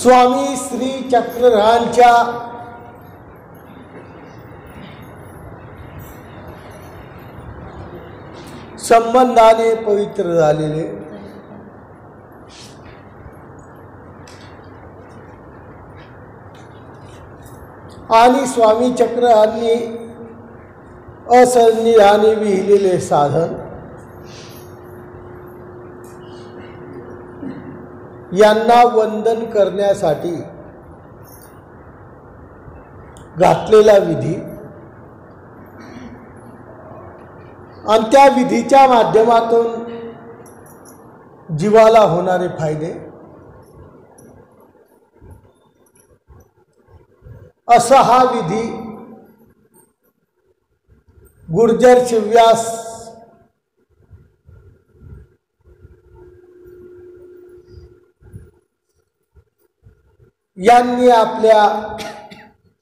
स्वामी श्री चक्रधरांच्या संबंधाने पवित्र झालेले आणि स्वामी चक्रधरांनी असंनिधाने विहिलेले साधन यांना वंदन करण्यासाठी घातलेला विधी आणि त्या विधीच्या माध्यमातून जीवाला होणारे फायदे असा हा विधी गुर्जर शिव्यास यांनी आपल्या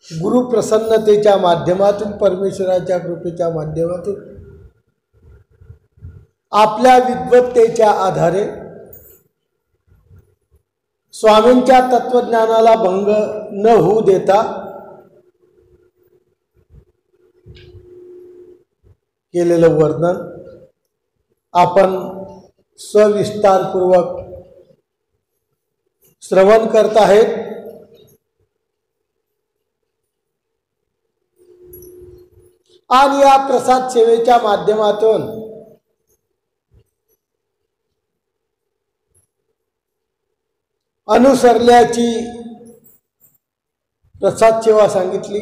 गुरुप्रसन्नतेच्या माध्यमातून परमेश्वराच्या कृपेच्या माध्यमातून आपल्या विद्वत्तेच्या आधारे स्वामींच्या तत्वज्ञानाला भंग न होऊ देता केलेलं वर्णन आपण सविस्तारपूर्वक श्रवण करत आहेत। आणि या प्रसाद सेवेच्या माध्यमातून अनुसरल्याची प्रसाद सेवा सांगितली,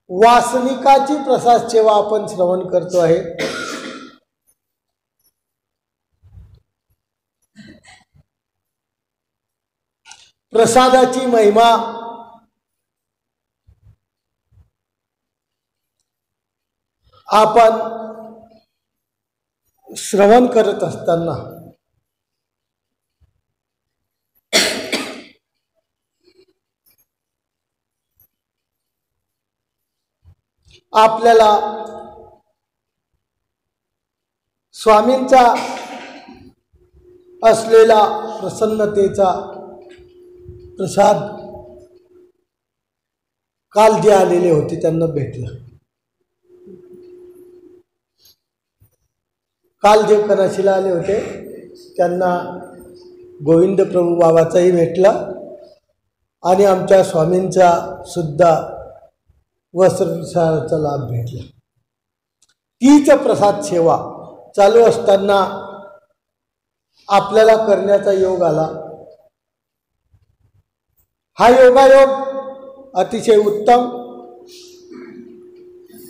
वासनिकाची प्रसाद सेवा आपण श्रवण करतो आहे। प्रसादाची महिमा आपण श्रवण करत असताना आपल्याला स्वामींचा असलेला प्रसन्नतेचा प्रसाद काल जे आलेले होते त्यांना भेटला। काल जे कनाशीला आले होते त्यांना गोविंद प्रभू बाबाचाही भेटला आणि आमच्या स्वामींचा सुद्धा वस्त्रप्रसादाचा लाभ भेटला। तीच प्रसाद सेवा चालू असताना आपल्याला करण्याचा योग आला। हा योगायोग अतिशय उत्तम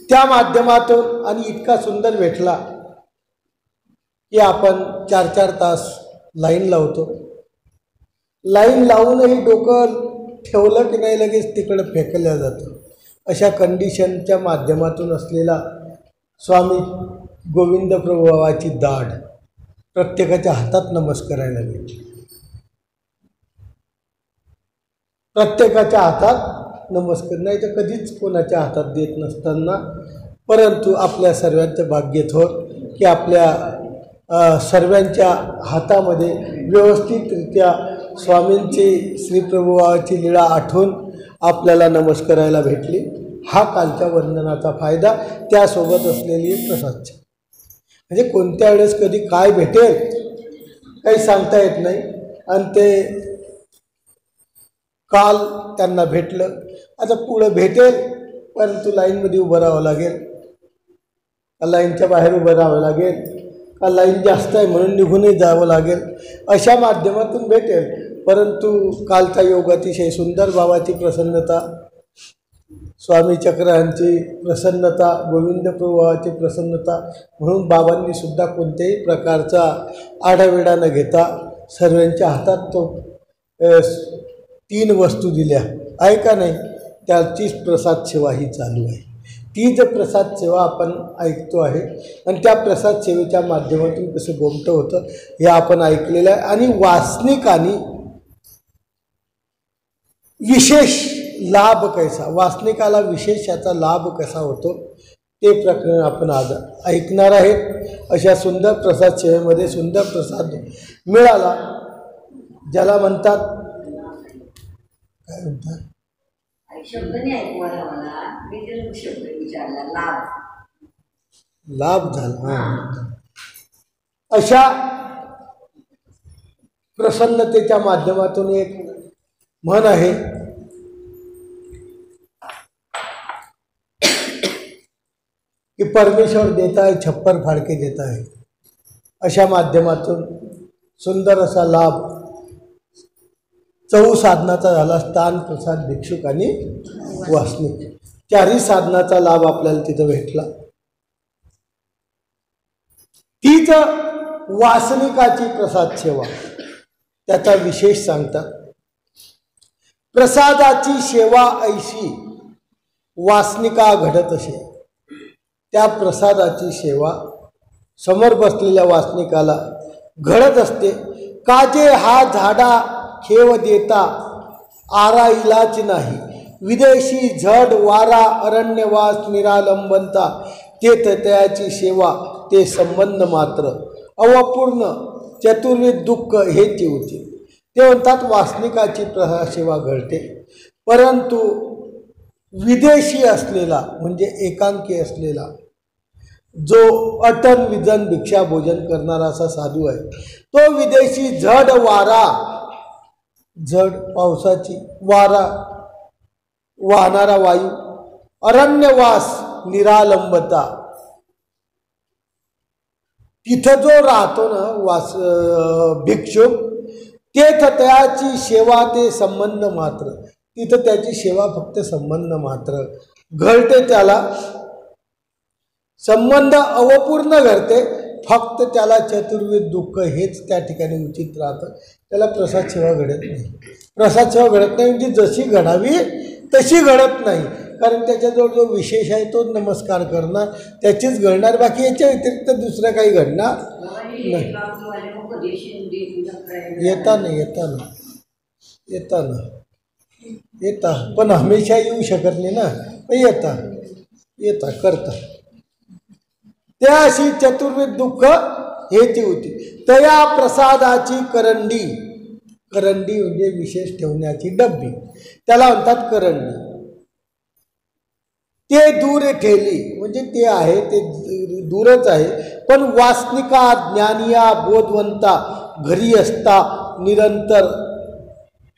त्या माध्यमातून आणि इतका सुंदर भेटला की आपण 4-4 तास लाईन लावतो। लाईन लावूनही डोकं ठेवलं की नाही लगेच तिकडे फेकल्या जातं। अशा कंडिशनच्या माध्यमातून असलेला स्वामी गोविंद प्रभुवाची दाढ प्रत्येकाच्या हातात नमस्कारायला लागली। प्रत्येकाच्या हातात नमस्कार नाही तर कधीच कोणाच्या हातात देत नसताना, परंतु आपल्या सर्वांचं भाग्य थोर की आपल्या सर्वांच्या हातामध्ये व्यवस्थितरित्या स्वामींची श्रीप्रभुवाची लीळा आठवून आपल्याला नमस्कारायला भेटली। हा कालच्या वंदनाचा फायदा, त्यासोबत असलेली प्रसाद म्हणजे कोणत्या वेळेस कधी काय भेटेल काही सांगता येत नाही। आणि ते काल त्यांना भेटलं, आता पुढं भेटेल परंतु लाईनमध्ये उभं राहावं लागेल, लाईनच्या बाहेर उभं राहावं लागेल, का लाईन जास्त आहे म्हणून निघूनही जावं लागेल, अशा माध्यमातून भेटेल। परंतु कालचा योग अतिशय सुंदर, बाबाची प्रसन्नता, स्वामी चक्रधरांची प्रसन्नता, गोविंद प्रभुवाची प्रसन्नता, म्हणून बाबांनी सुद्धा कोणत्याही प्रकारचा आढावेढा न घेता सर्वांच्या हातात तो 3 वस्तू दिल्या आहे का नाही, त्याचीच प्रसाद सेवा ही चालू आहे। तीच प्रसाद सेवा आपण ऐकतो आहे आणि त्या प्रसाद सेवेच्या माध्यमातून कसं गोमटं होतं हे आपण ऐकलेलं आहे। आणि वासनिकांनी विशेष लाभ कैसा, वासनिकाला विशेष याचा लाभ कसा होतो ते प्रकरण आपण आज ऐकणार आहेत। अशा सुंदर प्रसाद सेवेमध्ये सुंदर प्रसाद मिळाला ज्याला म्हणतात काय म्हणतात शब्द नाही ऐकू आला मला, मी ते शब्द विचारला, लाभ लाभ झाला. अशा प्रसन्नतेच्या माध्यमातून एक म्हण आहे, की परमेश्वर देता है छप्पर फाडके देता है. अशा माध्यमातून सुंदर असा लाभ चौ साधनाचा झाला, स्थान, प्रसाद, भिक्षुक आणि वासनिक. चारही साधनाचा लाभ आपल्याला तिथं भेटला. तीच वासनिकाची प्रसाद सेवा, त्याचा विशेष सांगतात. प्रसादाची सेवा ऐशी वासनिका घडत असे. त्या प्रसादाची सेवा समोर बसलेल्या वासनिकाला घडत असते. काजे हा झाडा खेव देता आरा इलाच नाही. विदेशी झड वारा अरण्यवास निरालंबनता. ते तयाची सेवा ते संबंध मात्र. अवपूर्ण चतुर्विध दुःख हेच होते. ते म्हणतात वासनिकाची सेवा घडते, परंतु विदेशी असलेला म्हणजे एकांकी असलेला जो अटन विजन भिक्षा भोजन करणारा असा साधू आहे, तो विदेशी झड वारा, झड पावसाची, वारा वाहणारा वायू, अरण्यवास निरालंबता. तिथं जो राहतो ना वास भिक्षुक, तेथ त्याची सेवा ते संबंध मात्र. तिथं त्याची सेवा फक्त संबंध मात्र घडते. त्याला संबंध अवपूर्ण घडते, फक्त त्याला चतुर्विध दुःख हेच त्या ठिकाणी उचित राहतं. त्याला प्रसाद सेवा घडत नाही. प्रसाद सेवा घडत नाही म्हणजे जशी घडावी तशी घडत नाही, कारण त्याच्याजवळ जो विशेष आहे तो नमस्कार करणार, त्याचीच घडणार, बाकी याच्या व्यतिरिक्त दुसरं काही घडणार नाही. येता पण हमेशा येऊ शकत नाही ना, येता करता. त्या अशी चतुर्विध दुःख हेची होती. तया प्रसादाची करंडी, करंडी म्हणजे विशेष ठेवण्याची डब्बी, त्याला म्हणतात करंडी. ते दूर ठेवली म्हणजे ते आहे ते दूरच आहे, पण वासनिका ज्ञानिया बोधवंता घरी असता निरंतर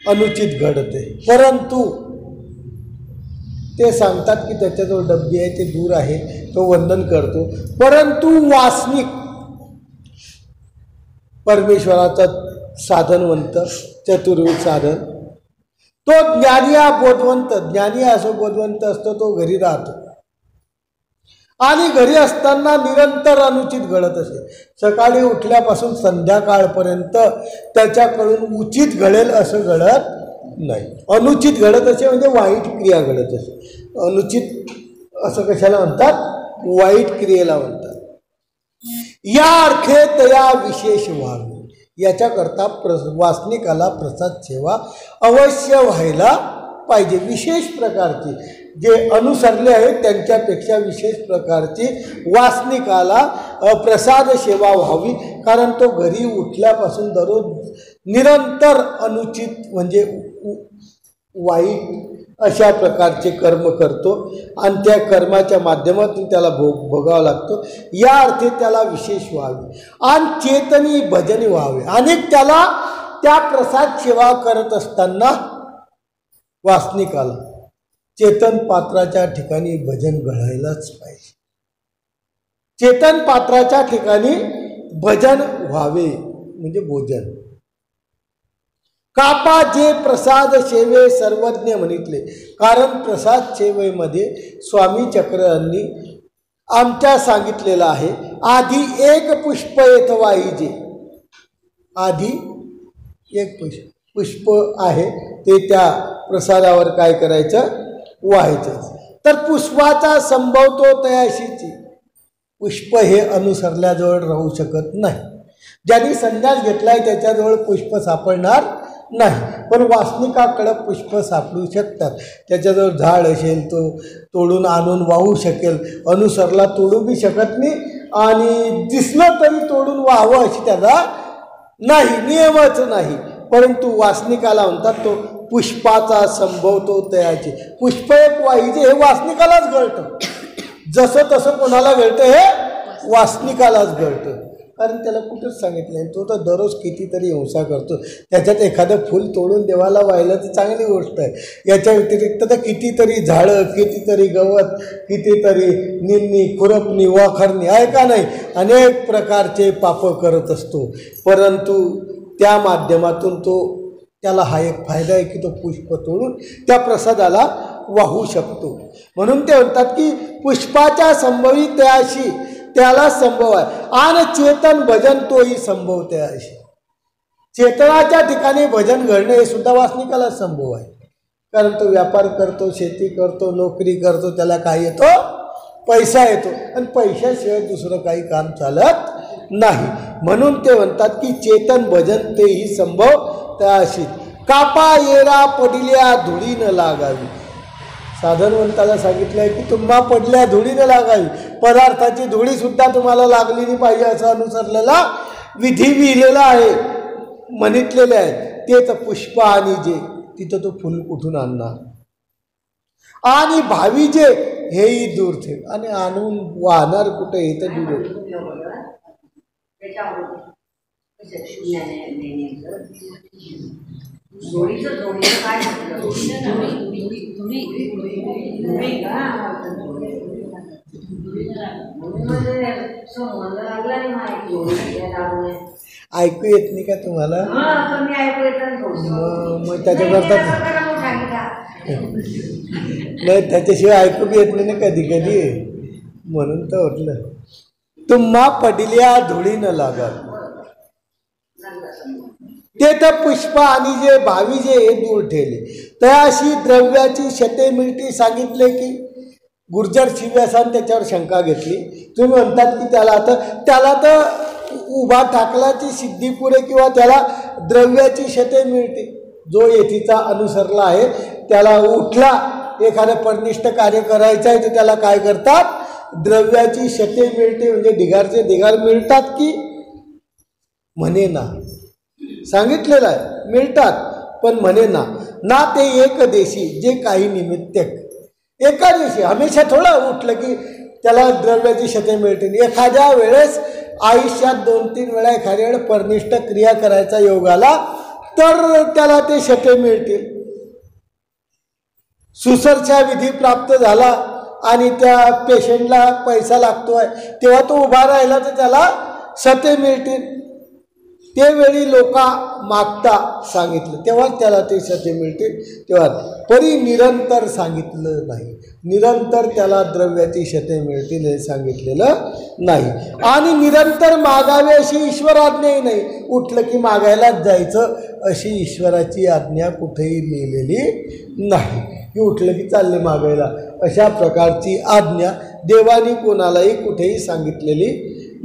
अनुचित घडते. परंतु ते सांगतात की त्याच्याजवळ डब्बी आहे, ते दूर आहे, तो वंदन करतो. परंतु वासनिक परमेश्वराचा साधनवंत चतुर्विध साधन, तो ज्ञानिया बोधवंत, ज्ञानी असो बोधवंत असतो, तो घरी राहतो आणि घरी असताना निरंतर अनुचित घडत असे. सकाळी उठल्यापासून संध्याकाळपर्यंत त्याच्याकडून उचित घडेल असं घडत नाही. अनुचित घडत असे म्हणजे वाईट क्रिया घडत असे. अनुचित असं कशाला म्हणतात? वाईट क्रियेला म्हणतात. या अर्थे तया विशेष व्हावे. याच्याकरता वासनिकाला प्रसाद सेवा अवश्य व्हायला पाहिजे. विशेष प्रकारची जे अनुसरले आहेत त्यांच्यापेक्षा विशेष प्रकारची वासनिकाला प्रसाद सेवा व्हावी, कारण तो घरी उठल्यापासून दररोज निरंतर अनुचित म्हणजे वाईट अशा प्रकारचे कर्म करतो आणि त्या कर्माच्या माध्यमातून त्याला भोगावा लागतो. या अर्थी त्याला विशेष व्हावे आणि चेतनी भजनी व्हावे. आणि त्याला त्या प्रसाद सेवा करत असताना वासनिकाला चेतन पात्राच्या ठिकाणी भजन घडायलाच पाहिजे. चेतन पात्राच्या ठिकाणी भजन व्हावे म्हणजे भोजन. कापा जे प्रसाद सेवे सर्वज्ञ म्हणितले. कारण प्रसाद सेवेमध्ये स्वामी चक्रांनी आमच्या सांगितलेलं आहे, आधी एक पुष्प येत वाहिजे. आधी एक पुष्प आहे ते त्या प्रसादावर काय करायचं? व्हायचं. तर पुष्पाचा संभव तो तयाशीची. पुष्प हे अनुसरल्याजवळ राहू शकत नाही. ज्यांनी संन्यास घेतलाय त्याच्याजवळ पुष्प सापडणार नाही, पण वासनिकाकडे पुष्प सापडू शकतात. त्याच्याजवळ झाड असेल तो तोडून आणून वाहू शकेल. अनुसरला तोडू बी शकत नाही आणि दिसलं तरी तोडून वाहावं अशी त्याला नाही, नियमच नाही. परंतु वासनिकाला म्हणतात तो पुष्पाचा संभवतो तयाची. पुष्प एक वाहिजे हे वासनिकालाच गळतं. जसं तसं कोणाला गळतं हे वासनिकालाच गळतं. कारण त्याला कुठंच सांगितलं नाही. तो तर दररोज कितीतरी हिंसा करतो. त्याच्यात एखादं फूल तोडून देवाला वाहिलं तर चांगली गोष्ट आहे. याच्या व्यतिरिक्त तर कितीतरी झाडं, कितीतरी गवत, कितीतरी निंदणी, खुरपणी, वाखरणी आहे का नाही, अनेक प्रकारचे पापं करत असतो. परंतु त्या माध्यमातून त्याला हा एक फायदा आहे की तो पुष्प तोडून त्या प्रसादाला वाहू शकतो. म्हणून ते म्हणतात की पुष्पाच्या संभवी त्याशी त्याला संभव आहे. आणि चेतन भजन तोही संभव त्याशी. चेतनाच्या ठिकाणी भजन घडणे हे सुद्धा वासनिकाला संभव आहे. कारण तो व्यापार करतो, शेती करतो, नोकरी करतो, त्याला काय येतो, पैसा येतो. आणि पैशाशिवाय दुसरं काही काम चालत नाही. म्हणून ते म्हणतात की चेतन भजन तेही संभव त्याशी. कापा येरा पडिल्या धुळी न लागावी. साधनवंताला सांगितलं आहे की तुम्हा पडल्या धुळी न लागावी. पदार्थाची धुळीसुद्धा तुम्हाला लागली नाही पाहिजे असं अनुसरलेला विधी लिहिलेला आहे, म्हणितलेले आहे. तेच पुष्प आणि जे तिथं तो फुल कुठून आणणार. आणि भावी जे हेही दूर ठेव. आणि आणून वाहणार कुठे हे तर दूर. काय ऐकू येत नाही का तुम्हाला? मग त्याच्याकरता नाही, त्याच्याशिवाय ऐकू बी येत नाही ना कधी कधी. म्हणून तर म्हटलं तुम्हा पडिल्या धुळी न लागा. ते तर पुष्प आणि जे भावी जे हे दूर ठेवले. तयाशी द्रव्याची शते मिळती सांगितले की गुर्जर शिव्यासान त्याच्यावर शंका घेतली. तुम्ही म्हणतात की त्याला तर उभा टाकलाची सिद्धी पुरे किंवा त्याला द्रव्याची शते मिळते. जो येथीचा अनुसरला आहे त्याला उठला एखादं परनिष्ठ कार्य करायचं आहे तर त्याला काय करतात, द्रव्याची शते मिळते. म्हणजे ढिगारचे ढिगार मिळतात की म्हणे ना, सांगितलेलं आहे मिळतात, पण म्हणे ना ते एक देशी जे काही निमित्तक. एका दिवशी हमेशा थोडं उठलं की त्याला द्रव्याची शते मिळते. एखाद्या वेळेस आयुष्यात 2-3 वेळा एखाद्या वेळेस परनिष्ठ क्रिया करायचा योग आला तर त्याला ते शते मिळतील. सुसरचा विधी प्राप्त झाला आणि त्या पेशंटला पैसा लागतोय तेव्हा तो उभा राहिला तर त्याला शते मिळतील. त्यावेळी लोक मागता सांगितलं तेव्हा त्याला ते शते मिळतील. तेव्हा तरी निरंतर सांगितलं नाही. निरंतर त्याला द्रव्याची शते मिळतील हे सांगितलेलं नाही. आणि निरंतर मागावे अशी ईश्वर आज्ञाही नाही. उठलं की मागायलाच जायचं अशी ईश्वराची आज्ञा कुठेही लिहिलेली नाही की उठलं की चालले मागायला. अशा प्रकारची आज्ञा देवानी कोणालाही कुठेही सांगितलेली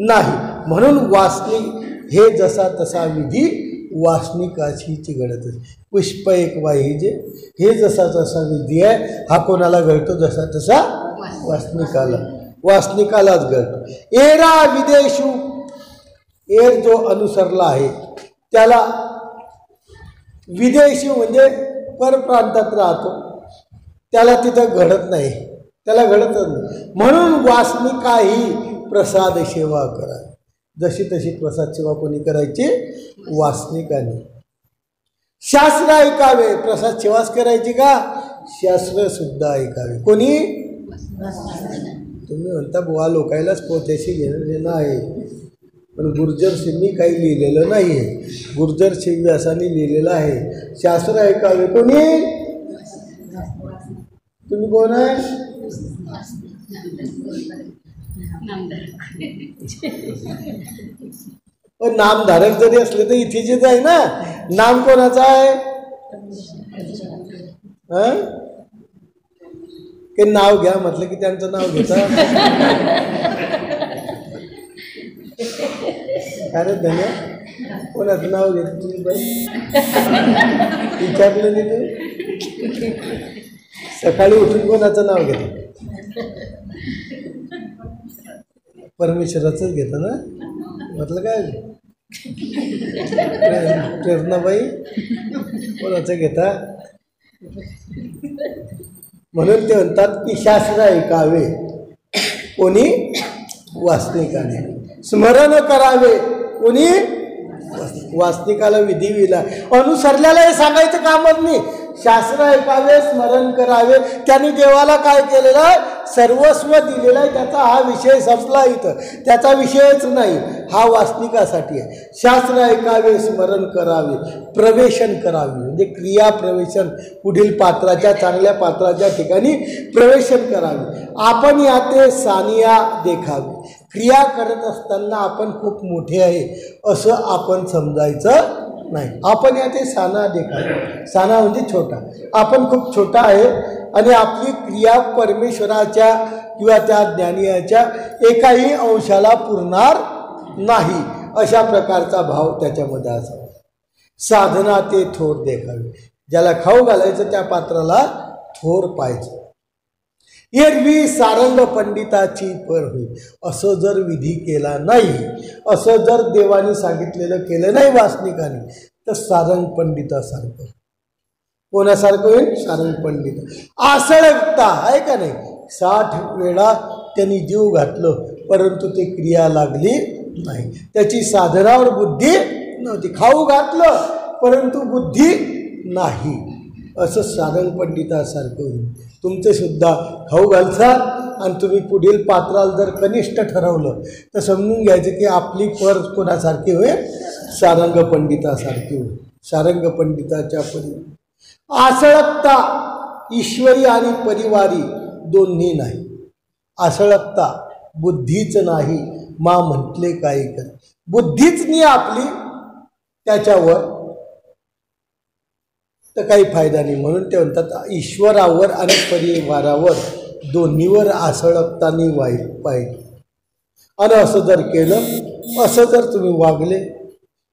नाही. म्हणून वासनिक हे जसा तसा विधी वासनिकाशीच घडत. पुष्प एक वाहिजे हे जसा तसा विधी आहे. हा कोणाला घडतो, जसा तसा वासनिकालाच घडतो. एरा विदेशू, एर जो अनुसरला आहे त्याला विदेशी म्हणजे परप्रांतात राहतो, त्याला तिथं घडत नाही, त्याला घडतच नाही. म्हणून वासनिकाही प्रसाद सेवा करा. जशी तशी प्रसाद सेवा कोणी करायची, वासनिकाने. शास्त्र ऐकावे, प्रसाद सेवाच करायची का, शास्त्र सुद्धा ऐकावे. कोणी, तुम्ही म्हणता बुवा लोकायलाच पोथ्याशी घेणं देणं आहे, पण गुर्जर सिंनी काही लिहिलेलं नाही आहे. गुर्जर सिंह व्यासाने लिहिलेलं आहे शास्त्र ऐकावे. कोणी, तुम्ही कोण आहे, पण नामधारक जरी असले तर इथेचेच आहे ना. नाम कोणाचं आहे, ते नाव घ्या म्हटलं की त्यांचं नाव घेता. अरे धन्य, कोणाचं नाव घेत तुम्ही बाई, विचारलं नाही तुम्ही. सकाळी उठून कोणाचं नाव घेता, परमेश्वराचंच घेतं ना. म्हटलं काय प्रेरणाबाई, कोणाचं घेता? म्हणून ते म्हणतात की शास्त्र ऐकावे कोणी वासनिकाने, स्मरण करावे कोणी वासनिकाला विधी विला. अनुसरल्याला हे सांगायचं कामच नाही. शास्त्र ऐकावे, स्मरण करावे. त्यांनी देवाला काय केलेलं आहे? सर्वस्व दिलेलं आहे. त्याचा हा विषय संपला इथं, त्याचा विषयच नाही. हा वासनिकासाठी आहे. शास्त्र ऐकावे, स्मरण करावे, प्रवेशन करावे म्हणजे क्रिया प्रवेशन, पुढील पात्राच्या, चांगल्या पात्राच्या ठिकाणी प्रवेशन करावे. आपण याते सानिया देखावे. क्रिया करत असताना आपण खूप मोठे आहे असं आपण समजायचं नाही. आपण याते साना देखावे. साना म्हणजे छोटा. आपण खूप छोटा आहे आणि आपली क्रिया परमेश्वराच्या किंवा त्या ज्ञानीयाच्या एकाही अंशाला पुरणार नाही, अशा प्रकारचा भाव त्याच्यामध्ये असावा. साधना ते थोर देखावे. ज्याला खाऊ घालायचं त्या पात्राला थोर पाहिजे. एरवी सारंग पंडिताची पर होईल. असं जर विधी केला नाही, असं जर देवाने सांगितलेलं केलं नाही वासनिकाने, तर सारंग पंडितासारखं. कोणासारखं होईल? सारंग पंडित. आसळकता आहे का नाही? 60 वेळा त्यांनी जीव घातलं परंतु ते क्रिया लागली नाही. त्याची साधनावर बुद्धी नव्हती. खाऊ घातलं परंतु बुद्धी नाही. असं सारंग पंडितासारखं होईल. तुमचे सुद्धा खाऊ घालसाल आणि तुम्ही पुढील पात्राला जर कनिष्ठ ठरवलं तर समजून घ्यायचं की आपली पर कोणासारखी होईल? सारंग पंडितासारखी होईल. सारंग पंडिताच्या परी. आसळकता ईश्वरी आणि परिवारी दोन्ही नाही. आसळकता बुद्धीच नाही मा म्हटले काय कर. बुद्धीच नाही आपली त्याच्यावर तर काही फायदा नाही. म्हणून ते म्हणतात ईश्वरावर आणि परिवारावर दोन्हीवर आसळकतानी पाहिजे. आणि असं जर केलं, असं जर तुम्ही वागले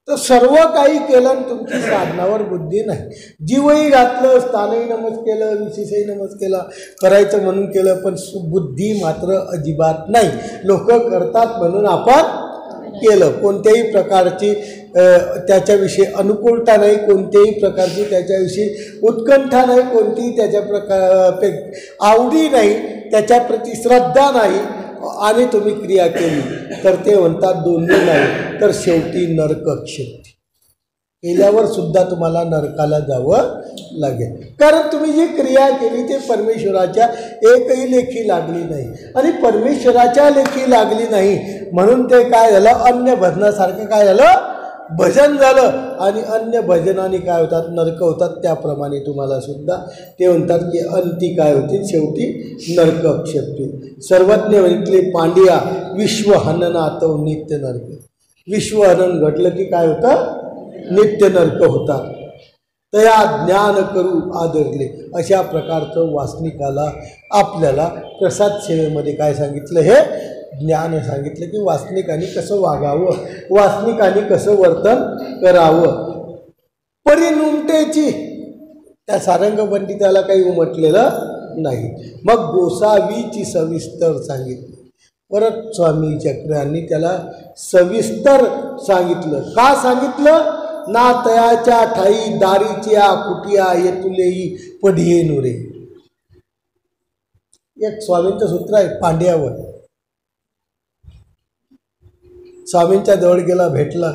तर सर्व काही केलं आणि तुमची साधनावर बुद्धी नाही. जीवही घातलं, स्थानही नमस केलं, विशेषही नमस केला, करायचं म्हणून केलं, पण बुद्धी मात्र अजिबात नाही. लोक करतात म्हणून आपण केलं. कोणत्याही प्रकारची त्याच्याविषयी अनुकूलता नाही, कोणत्याही प्रकारची त्याच्याविषयी उत्कंठा नाही, कोणतीही त्याच्या आवडी नाही, त्याच्याप्रती श्रद्धा नाही आणि तुम्ही क्रिया केली तर ते म्हणतात दोन्ही नाही तर शेवटी नरक क्षेत्री. केल्यावर सुद्धा तुम्हाला नरकाला जावं लागेल. कारण तुम्ही जी क्रिया केली ते परमेश्वराच्या एकही लेखी लागली नाही. आणि परमेश्वराच्या लेखी लागली नाही म्हणून ते काय झालं? अन्य भजनासारखं काय झालं? भजन झालं. आणि अन्य भजनाने काय होतात? नरक होतात. त्याप्रमाणे तुम्हाला सुद्धा ते म्हणतात की अंती काय होतील? शेवटी नरक क्षेत्री. सर्वज्ञ म्हटले पांड्या विश्वहननात नित्य नरक. विश्वहनन घडलं की काय होतं? नित्य नरक होतात. तया ज्ञान करू आदरले. अशा प्रकारचं वासनिकाला आपल्याला प्रसाद सेवेमध्ये काय सांगितलं? हे ज्ञान सांगितलं की वासनिकाने कसं वागावं, वासनिकाने कसं वर्तन करावं. परिनुमतेची त्या सारंग पंडिताला काही उमटलेलं नाही. मग गोसावीची सविस्तर सांगितली. परत स्वामी चक्रांनी त्याला सविस्तर सांगितलं. का सांगितलं? ना तयाच्या ठाई दारीच्या कुटिया येतुलेही पढिये नुरे. एक स्वामींचं सूत्र आहे पांड्यावर. स्वामींच्या जवळ गेला, भेटला.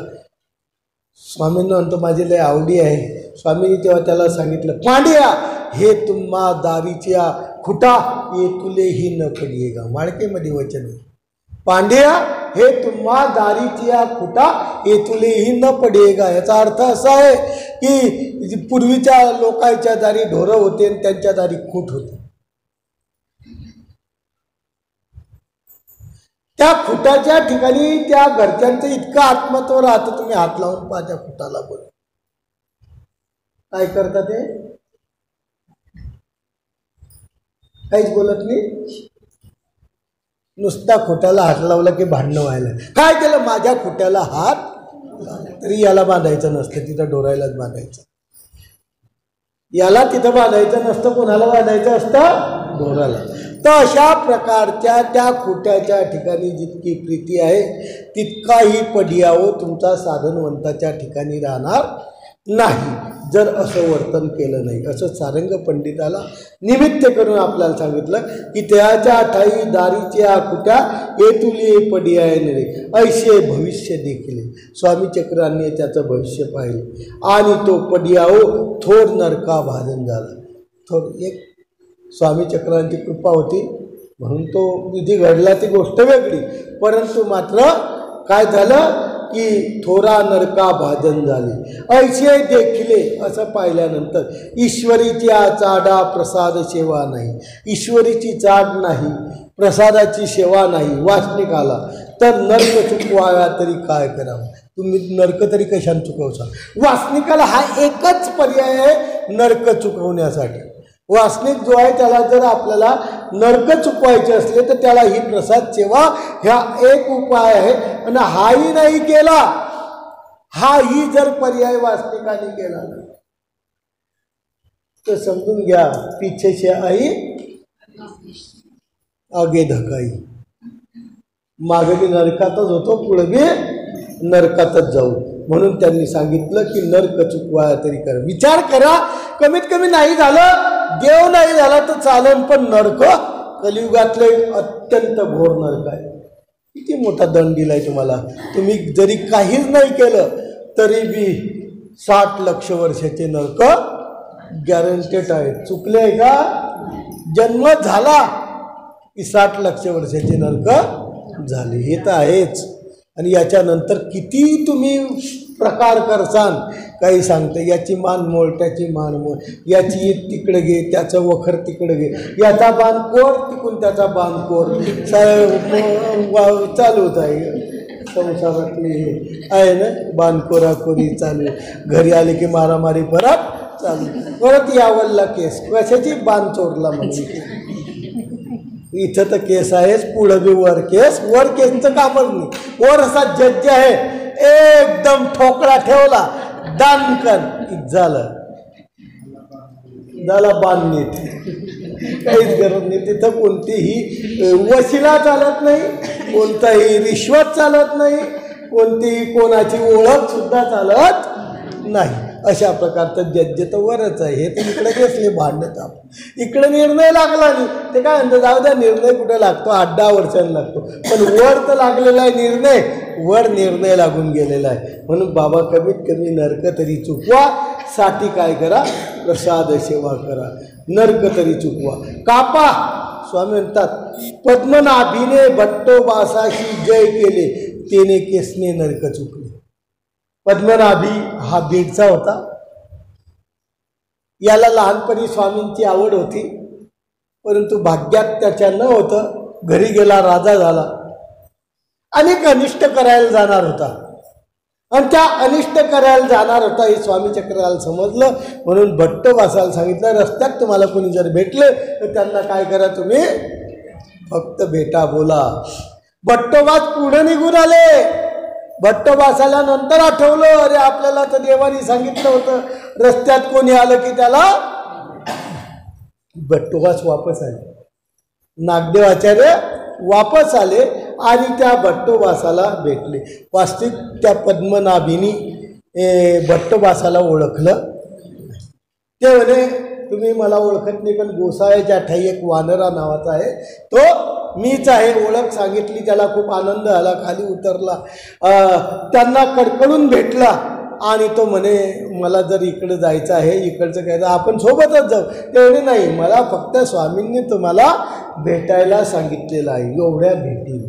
स्वामींना म्हणतो माझी लय आवडी आहे. स्वामींनी तेव्हा त्याला सांगितलं पांड्या हे तुम्हा दारीच्या खुटा येतुलेही न पडियेगा. माळकेमध्ये वचन आहे. पांड्या हे तुम्हा दारीच्या खुटा येतुलेही न पडियेगा. याचा अर्थ असा आहे की पूर्वीच्या लोकांच्या दारी ढोरं होते आणि त्यांच्या दारी खूट होते. त्या खुटाच्या ठिकाणी त्या घरच्यांचं इतकं आत्मत्व राहतं. तुम्ही हात लावून पहा त्या खुटाला. बोल काय करतात ते? काहीच बोलत नाही. नुसता खुट्याला हात लावला की भांडणं व्हायला. काय केलं? माझ्या खुट्याला हात तरी याला बांधायचं नसतं, तिथं डोरायलाच बांधायचं. याला तिथं बांधायचं नसतं, कोणाला बांधायचं असतं? डोराला. तर अशा प्रकारच्या त्या खुट्याच्या ठिकाणी जितकी प्रीती आहे तितकाही पडियावो तुमचा साधनवंताच्या ठिकाणी राहणार नाही जर असं वर्तन केलं नाही. असं सारंग पंडिताला निमित्त करून आपल्याला सांगितलं की त्याच्या ठाई दारीच्या कुट्या येतुली पडियाय रे ऐसे भविष्य देखील. स्वामी चक्रांनी त्याचं भविष्य पाहिलं आणि तो पडियाओ थोर नरका भाजन झाला. थोर एक स्वामी चक्रांची कृपा होती म्हणून तो विधी घडला ती गोष्ट वेगळी, परंतु मात्र काय झालं की थोरा नरका भाजन झाले. ऐसे देखिले असं पाहिल्यानंतर ईश्वरीची चाडा प्रसाद सेवा नाही, ईश्वरीची चाड नाही, प्रसादाची सेवा नाही वासनिकाला, तर नर्क चुकवाव्या तरी काय करावं. तुम्ही नर्क तरी कशाने चुकवसा. वासनिकाला हा एकच पर्याय आहे नर्क चुकवण्यासाठी. वासनिक जो आहे त्याला जर आपल्याला नरक चुकवायचे असले तर त्याला ही प्रसाद सेवा ह्या एक उपाय आहे. आणि हाही नाही केला, हाही जर पर्याय वासनिकाने केला तर समजून घ्या पीछे से आई आगे धकाई. मागे मी नरकातच होतो, पुढे मी नरकातच जाऊ. म्हणून त्यांनी सांगितलं की नरक चुकवाया तरी करा. विचार करा, कमीत कमी नाही झालं देव नाही झाला तर चालेल, पण नरक कलियुगातले अत्यंत घोर नरक आहे. किती मोठा दंड दिलाय तुम्हाला. तुम्ही जरी काहीच नाही केलं तरी बी 60 लक्ष वर्षाचे नरक गॅरंटेड आहे. चुकले आहे का? जन्म झाला की 60 लक्ष वर्षाचे नरक झाले, हे तर आहेच. आणि याच्यानंतर किती तुम्ही प्रकार करसान काही सांगते. याची मान मोड, त्याची मान मोड, याची ईद तिकडे घे, त्याचं वखर तिकडे घे, याचा बाण कोर तिकून त्याचा बाण कोर, चालूच आहे संसारातली आहे ना. बाणकोराकोरी चालू, घरी आले की मारामारी परत चालू, परत यावल्ला केस कशाची बाण चोरला म्हणजे. इथं तर केस आहेच, पुढं बी वर केस. वर केसचं कामच नाही. वर असा जज आहे एकदम ठोकळा ठेवला दानकन झालं बांधणीत, काहीच गरज नाही. तिथं कोणतीही वशिला चालत नाही, कोणताही रिश्वत चालत नाही, कोणतीही कोणाची ओळख सुद्धा चालत नाही. अशा प्रकारचं जज तर वरच आहे. हे तर इकडे घेतले भांडत आपण, इकडे निर्णय लागला नाही ते काय म्हणतं जाऊ द्या. निर्णय कुठे लागतो? 8-10 वर्षांनी लागतो, पण वर तर लागलेला आहे निर्णय, वर निर्णय लागून गेलेला आहे. म्हणून बाबा कमीत कमी नरक तरी चुकवा, साठी काय करा? प्रसाद सेवा करा. नरक तरी चुकवा, कापा. स्वामी म्हणतात पद्मनाभीने भट्टोबासाशी जय केले, तेने केसने नरक चुकले. पद्मनाभी हा बीडचा होता. याला लहानपणी स्वामींची आवड होती, परंतु भाग्यात त्याच्या न होतं. घरी गेला, राजा झाला, अनेक अनिष्ट करायला जाणार होता. आणि त्या अनिष्ट करायला जाणार होता हे स्वामी चक्राला समजलं. म्हणून भट्टोबासाला सांगितलं रस्त्यात तुम्हाला कोणी जर भेटले तर त्यांना काय करा, तुम्ही फक्त भेटा, बोला. भट्टोबास पुढे निघून आले. भट्टोबासाला नंतर आठवलं, अरे आपल्याला तर देवानी सांगितलं होतं रस्त्यात कोणी आलं की त्याला. भट्टोबास वापस आले, नागदेव आचार्य वापस आले आणि त्या भट्टोबासाला भेटले. वास्तविक त्या पद्मनाभीनी भट्टोबासाला ओळखलं. ते म्हणे तुम्ही मला ओळखत नाही, पण गोसाव्याच्या ठाई एक वानरा नावाचा आहे, तो मीच आहे. ओळख सांगितली, त्याला खूप आनंद झाला, खाली उतरला, त्यांना कडकडून भेटला आणि तो म्हणे मला जर इकडे जायचं आहे, इकडचं काय आपण सोबतच जाऊ. ते म्हणे नाही, मला फक्त स्वामींनी तुम्हाला भेटायला सांगितलेलं आहे. एवढ्या भेटी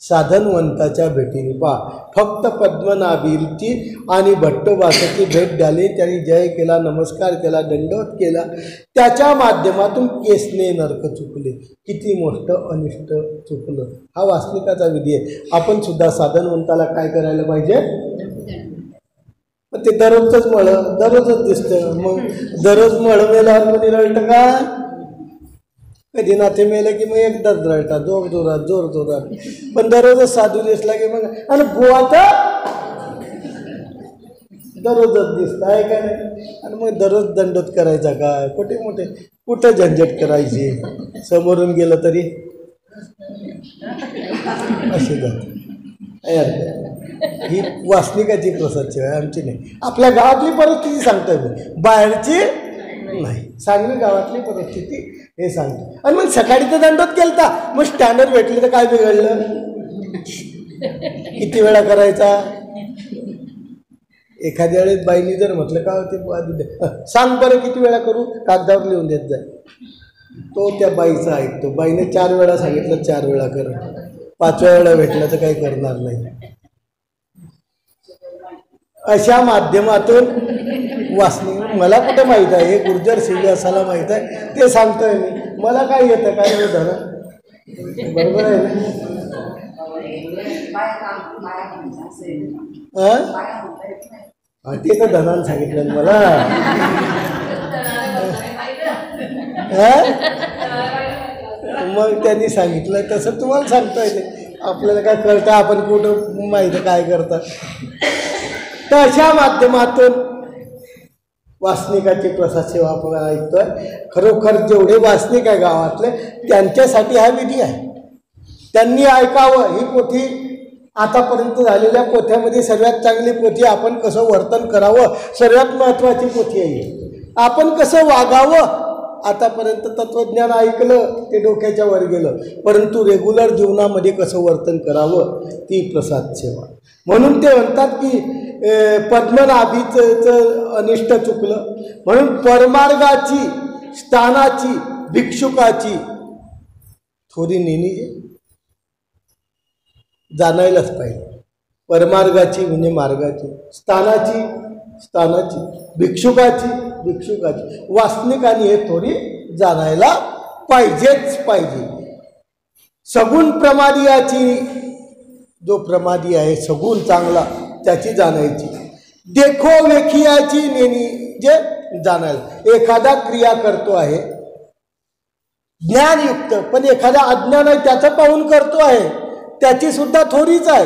साधनवंताच्या भेटीने पा फक्त पद्मनाभीची आणि भट्टोबासाची भेट झाली. त्यांनी जय केला, नमस्कार केला, दंडवत केला. त्याच्या माध्यमातून केसने नरक चुकले. किती मोठं अनिष्ट चुकलं. हा वासनिकाचा विधी आहे. आपण सुद्धा साधनवंताला काय करायला पाहिजे? ते दररोजच मळ, दररोजच दिसतं. मग दररोज मळ मेल्यावर कोणी रळतं का? कधी नाते मेलं की मग एकदाच रळतात, जोर जोरात. पण दररोजच साधू दिसला की मग, आणि बुवा तर दररोजच दिसत आहे का नाही? आणि मग दररोज दंडोत करायचा काय? कुठे झंझट करायची? समोरून गेलं तरी असे जात. ही वासनिकाची प्रसाद सेवा आहे, आमची नाही. आपल्या गावातली परिस्थिती सांगतोय मी, बाहेरची नाही. सांगली गावातली परिस्थिती हे सांगतो. आणि मग सकाळी तर दंडोत केलता, मग स्टँडर्ड भेटले तर काय बिघडलं? किती वेळा करायचा? एखाद्या वेळेस बाईनी जर म्हटलं का ते सांग बरं किती वेळा करू, कागदावर लिहून देत जाय. तो त्या बाईचा ऐकतो. बाईने 4 वेळा सांगितलं 4 वेळा कर, 5व्या वेळा भेटलं तर काही करणार नाही. अशा माध्यमातून वासनी, मला कुठं माहीत आहे हे गुर्जर शिव्यासाला माहीत आहे, ते सांगतोय मी. मला काय येतं काय होतं ना, बरोबर आहे ना? ते तर धनानं सांगितलं मला. मग त्यांनी सांगितलं तसं तुम्हाला सांगतोय ते. आपल्याला काय कळतं, आपण कुठं माहिती काय करतात. तर अशा माध्यमातून वासनिकाची प्रसाद सेवा आपण ऐकतोय. खरोखर जेवढे वासनिक आहे गावातले त्यांच्यासाठी हा विधी आहे. त्यांनी ऐकावं. ही पोथी आतापर्यंत झालेल्या पोथ्यामध्ये सर्वात चांगली पोथी. आपण कसं वर्तन करावं सर्वात महत्त्वाची पोथी आहे. आपण कसं वागावं. आतापर्यंत तत्त्वज्ञान ऐकलं ते डोक्याच्या वर गेलं, परंतु रेग्युलर जीवनामध्ये कसं वर्तन करावं ती प्रसाद सेवा. म्हणून ते म्हणतात की पद्मनाभीचं अनिष्ट चुकलं म्हणून परमार्गाची स्थानाची भिक्षुकाची थोडी नेणी जाणायलाच पाहिजे. परमार्गाची म्हणजे मार्गाची, स्थानाची, भिक्षुकाची, वासनिकांनी हे थोडी जाणायला पाहिजेच पाहिजे. सगुण प्रमादियाची, जो प्रमादी आहे सगुण चांगला त्याची जाणायची. देखो वेखियाची नेणी जे जाणायला. एखादा क्रिया करतो आहे ज्ञानयुक्त, पण एखादा अज्ञान आहे त्याचं पाहून करतो आहे, त्याची सुद्धा थोडीच आहे.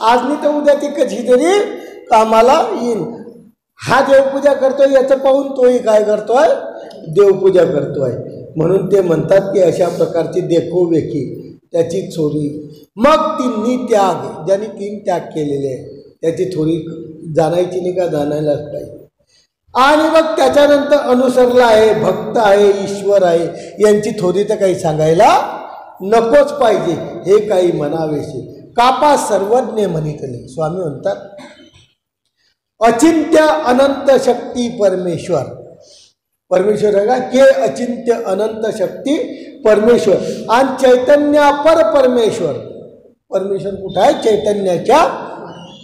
आज नाही तर उद्या ती कशी तरी कामाला येईल. हा देवपूजा करतोय याचं पाहून तोही काय करतोय, देवपूजा करतोय. म्हणून ते म्हणतात की अशा प्रकारची देखो वेखी त्याची चोरी. मग तिन्ही त्याग, ज्यांनी 3 त्याग केलेले आहे त्याची थोडी जाणायची नाही का, जाणायलाच पाहिजे. आणि मग त्याच्यानंतर अनुसरला आहे, भक्त आहे, ईश्वर आहे, यांची थोडी तर काही सांगायला नकोच पाहिजे. हे काही म्हणावेसे कापा सर्वज्ञ म्हणितले. स्वामी म्हणतात अचिंत्य अनंत शक्ती परमेश्वर. परमेश्वर आहे का के अचिंत्य अनंत शक्ती परमेश्वर. आणि चैतन्यापर परमेश्वर. परमेश्वर कुठं आहे? चैतन्याच्या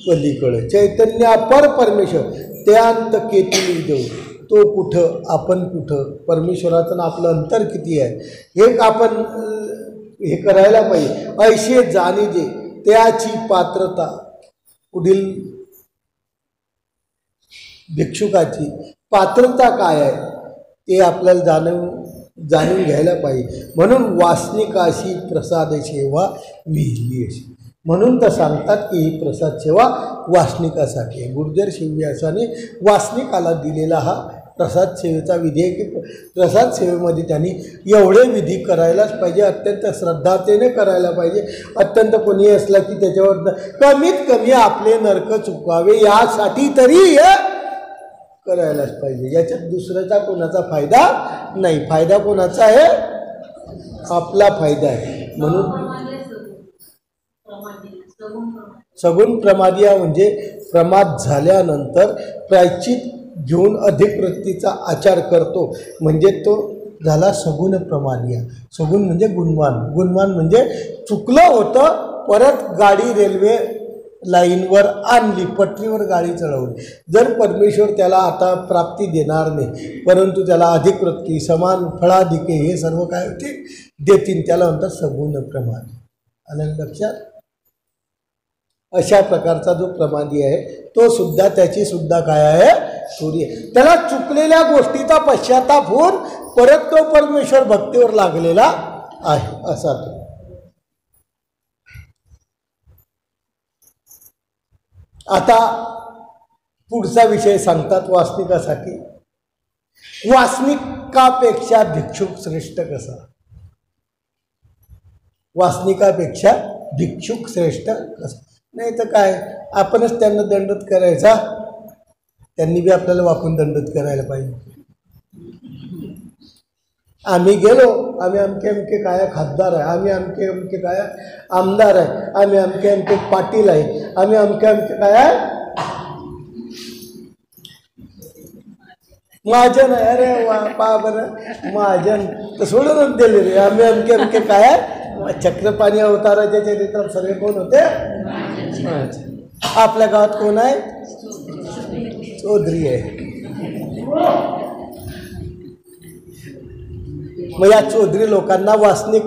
पलीकडे. चैतन्यापर परमेश्वर. त्यांत केतली देव. तो कुठं, आपण कुठं, परमेश्वराचं आपलं अंतर किती आहे हे आपण हे करायला पाहिजे. ऐशे जाणी जे त्याची पात्रता. पुढील भिक्षुकाची पात्रता काय आहे ते आपल्याला जाणून घ्यायला पाहिजे. म्हणून वासनिकाशी प्रसाद सेवा विहिली अशी. म्हणून तर सांगतात की ही प्रसाद सेवा वासनिकासाठी आहे. गुर्जर शिवव्यासाने वासनिकाला दिलेला हा प्रसाद सेवेचा विधी आहे की प्रसाद सेवेमध्ये त्यांनी एवढे विधी करायलाच पाहिजे. अत्यंत श्रद्धातेने करायला पाहिजे. अत्यंत कोणी असला की त्याच्यावर कमीत कमी आपले नरक चुकवावे यासाठी तरी करायलाच पाहिजे. याच्यात दुसऱ्याचा कोणाचा फायदा नाही. फायदा कोणाचा आहे? आपला फायदा आहे. म्हणून सगुण प्रमादिया म्हणजे प्रमाद झाल्यानंतर प्रायश्चित घेऊन अधिकृतीचा आचार करतो, म्हणजे तो झाला सगुण प्रमादिया. सगुण म्हणजे गुणवान. गुणवान म्हणजे चुकलं होतं, परत गाडी रेल्वे लाईनवर आणली, पटरीवर गाडी चढवली. जर परमेश्वर त्याला आता प्राप्ती देणार नाही, परंतु त्याला अधिकृती समान फळाधिके हे सर्व काय होते देतील, त्याला म्हणतात सगुण प्रमादी. आलं लक्षात? अशा प्रकारचा जो प्रमादी आहे तो सुद्धा त्याची सुद्धा काय आहे, चोरी आहे. त्याला चुकलेल्या गोष्टीचा पश्चाताप होऊन परत तो परमेश्वर भक्तीवर लागलेला आहे असा तो. आता पुढचा विषय सांगतात वासनिकासाठी. वासनिकापेक्षा भिक्षुक श्रेष्ठ कसा? वासनिकापेक्षा भिक्षुक श्रेष्ठ कसा? नाही तर काय आपणच त्यांना दंडोत करायचा, त्यांनी बी आपल्याला वाकून दंडोत करायला पाहिजे. आम्ही गेलो, आम्ही अमके अमके काय खासदार आहे, आम्ही अमके अमके काय आमदार आहे, आम्ही अमके अमके पाटील आहे, आम्ही अमके अमके काय महाजन आहे. अरे वा पा बरं महाजन तर सोडूनच दिले रे. आम्ही अमके अमके काय चक्रपाणी अवताराच्या चरित्रात सर्व कोण होते? आपल्या गावात कोण आहे? चौधरी आहे. मग या चौधरी लोकांना वासनिक,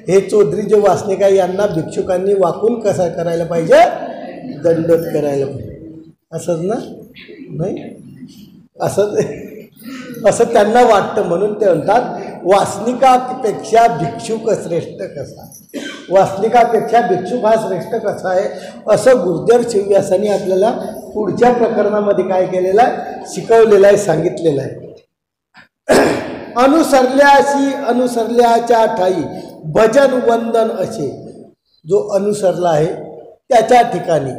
हे चौधरी जे वासनिक आहे यांना भिक्षुकांनी वाकून कसा करायला पाहिजे? दंडोत करायला पाहिजे. असंच ना? नाही असं त्यांना वाटतं, म्हणून ते म्हणतात वासनिकापेक्षा भिक्षुक श्रेष्ठ कसा, वासनिकापेक्षा भिक्षुक हा श्रेष्ठ कसा आहे, असं गुर्जर शिवव्यासांनी आपल्याला पुढच्या प्रकरणामध्ये काय केलेलं आहे? शिकवलेलं आहे, सांगितलेलं आहे. अनुसरल्याशी अनुसरल्याच्या ठाई भजन वंदन असे. जो अनुसरला आहे त्याच्या ठिकाणी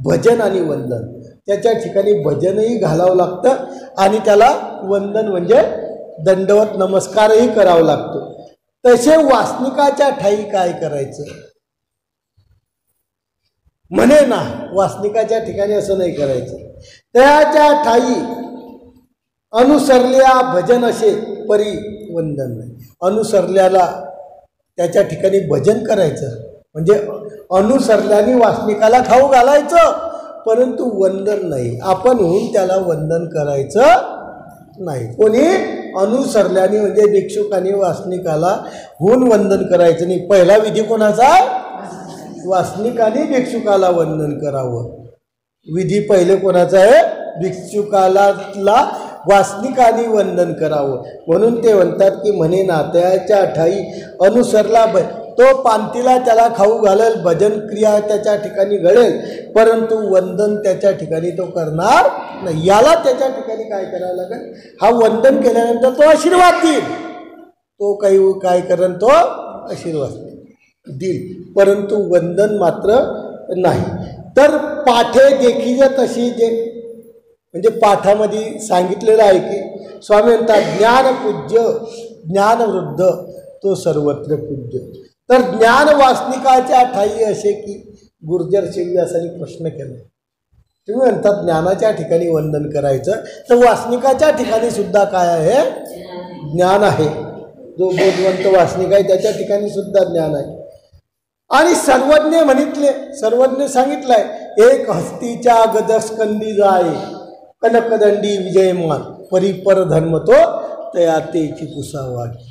भजन आणि वंदन, त्याच्या ठिकाणी भजनही घालावं लागतं आणि त्याला वंदन म्हणजे दंडवत नमस्कारही करावा लागतो. तसे वासनिकाच्या ठाई काय करायचं? म्हणे ना, वासनिकाच्या ठिकाणी असं नाही करायचं. त्याच्या ठाई अनुसरल्या भजन असे परी वंदन नाही. अनुसरल्याला त्याच्या ठिकाणी भजन करायचं म्हणजे अनुसरल्याने वासनिकाला खाऊ घालायचं, परंतु वंदन नाही. आपण होऊन त्याला वंदन करायचं नाही. कोणी अनुसरल्याने म्हणजे भिक्षुकाने वासनिकाला होऊन वंदन करायचं नाही. पहिला विधी कोणाचा? वासनिकाने भिक्षुकाला वंदन करावं. विधी पहिले कोणाचा आहे? भिक्षुकाला वासनिकाने वंदन करावं. म्हणून ते म्हणतात की म्हणे नात्याच्या ठाई अनुसरला तो पांतीला त्याला खाऊ घालेल, भजन क्रिया त्याच्या ठिकाणी घडेल, परंतु वंदन त्याच्या ठिकाणी तो करणार नाही. याला त्याच्या ठिकाणी काय करावं लागेल? हा वंदन केल्यानंतर तो आशीर्वाद देईल. तो काही काय करेल? तो आशीर्वाद देईल, परंतु वंदन मात्र नाही. तर पाठे देखील तशी जे म्हणजे पाठामध्ये सांगितलेलं आहे की स्वामी म्हणतात ज्ञानपूज्य ज्ञानवृद्ध तो सर्वत्र पूज्य. तर ज्ञान वासनिकाच्या ठाई असे की गुर्जर शिवव्यासांनी प्रश्न केला. तुम्ही म्हणतात ज्ञानाच्या ठिकाणी वंदन करायचं, तर वासनिकाच्या ठिकाणी सुद्धा काय आहे? ज्ञान आहे. जो बोधवंत वासनिक आहे त्याच्या ठिकाणी सुद्धा ज्ञान आहे. आणि सर्वज्ञ म्हणितले, सर्वज्ञ सांगितलंय एक हस्तीच्या गदस्कंदी जाय कनकदंडी विजयमान परिपर धर्म तो तया तेची पुसावागी.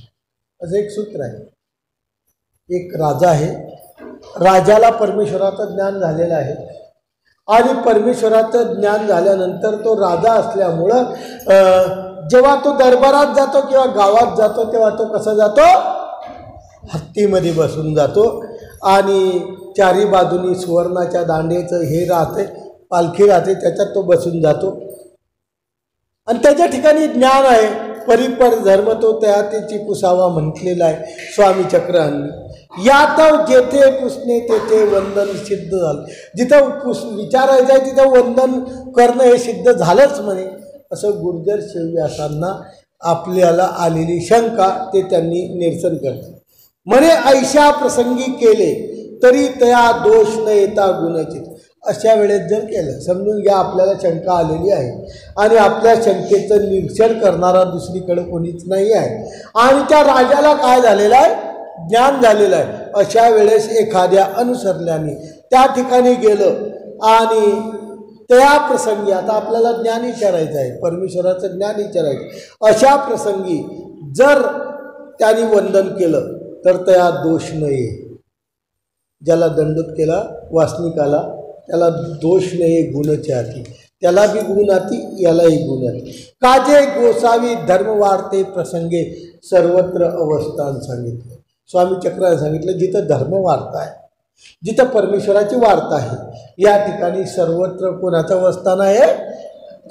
असं एक सूत्र आहे. एक राजा आहे, राजाला परमेश्वराचं ज्ञान झालेलं आहे आणि परमेश्वराचं ज्ञान झाल्यानंतर तो राजा असल्यामुळं जेव्हा तो दरबारात जातो किंवा गावात जातो तेव्हा तो कसा जातो? हत्तीमध्ये बसून जातो आणि चारी बाजूनी सुवर्णाच्या दांडेचं हे राहते, पालखी राहते, त्याच्यात तो बसून जातो आणि त्याच्या ठिकाणी ज्ञान आहे. परिपर धर्म तो त्या त्याची पुसावा म्हटलेला आहे स्वामी चक्रांनी. यात जेथे पुसणे तेथे वंदन सिद्ध झालं. जिथं विचारायचं आहे तिथं वंदन करणं हे सिद्ध झालंच म्हणे. असं गुर्जर शिवव्यासांना आपल्याला आलेली शंका ते त्यांनी निरसन करतात. म्हणे ऐशा प्रसंगी केले तरी तया दोष न येता गुणचित. अशा वेळेस जर केलं, समजून घ्या आपल्याला शंका आलेली आहे आणि आपल्या शंकेचं निरीक्षण करणारा दुसरीकडे कोणीच नाही आहे आणि त्या राजाला काय झालेलं आहे? ज्ञान झालेलं आहे. अशा वेळेस एखाद्या अनुसरल्याने त्या ठिकाणी गेलं आणि त्या प्रसंगी आता आपल्याला ज्ञान विचारायचं आहे, परमेश्वराचं ज्ञान विचारायचं, अशा प्रसंगी जर त्यांनी वंदन केलं तर त्या दोष नाही. ज्याला दंडोत केला वासनिकाला त्याला दोष नाही, गुणचे हाती. त्याला बी गुण हाती, यालाही गुण हाती. काजे गोसावी धर्म वाढते प्रसंगे सर्वत्र अवस्थान सांगितलं. स्वामी चक्राने सांगितलं जिथं धर्म वार्ता आहे, जिथं परमेश्वराची वार्ता आहे, या ठिकाणी सर्वत्र कोणाचं अवस्थान आहे?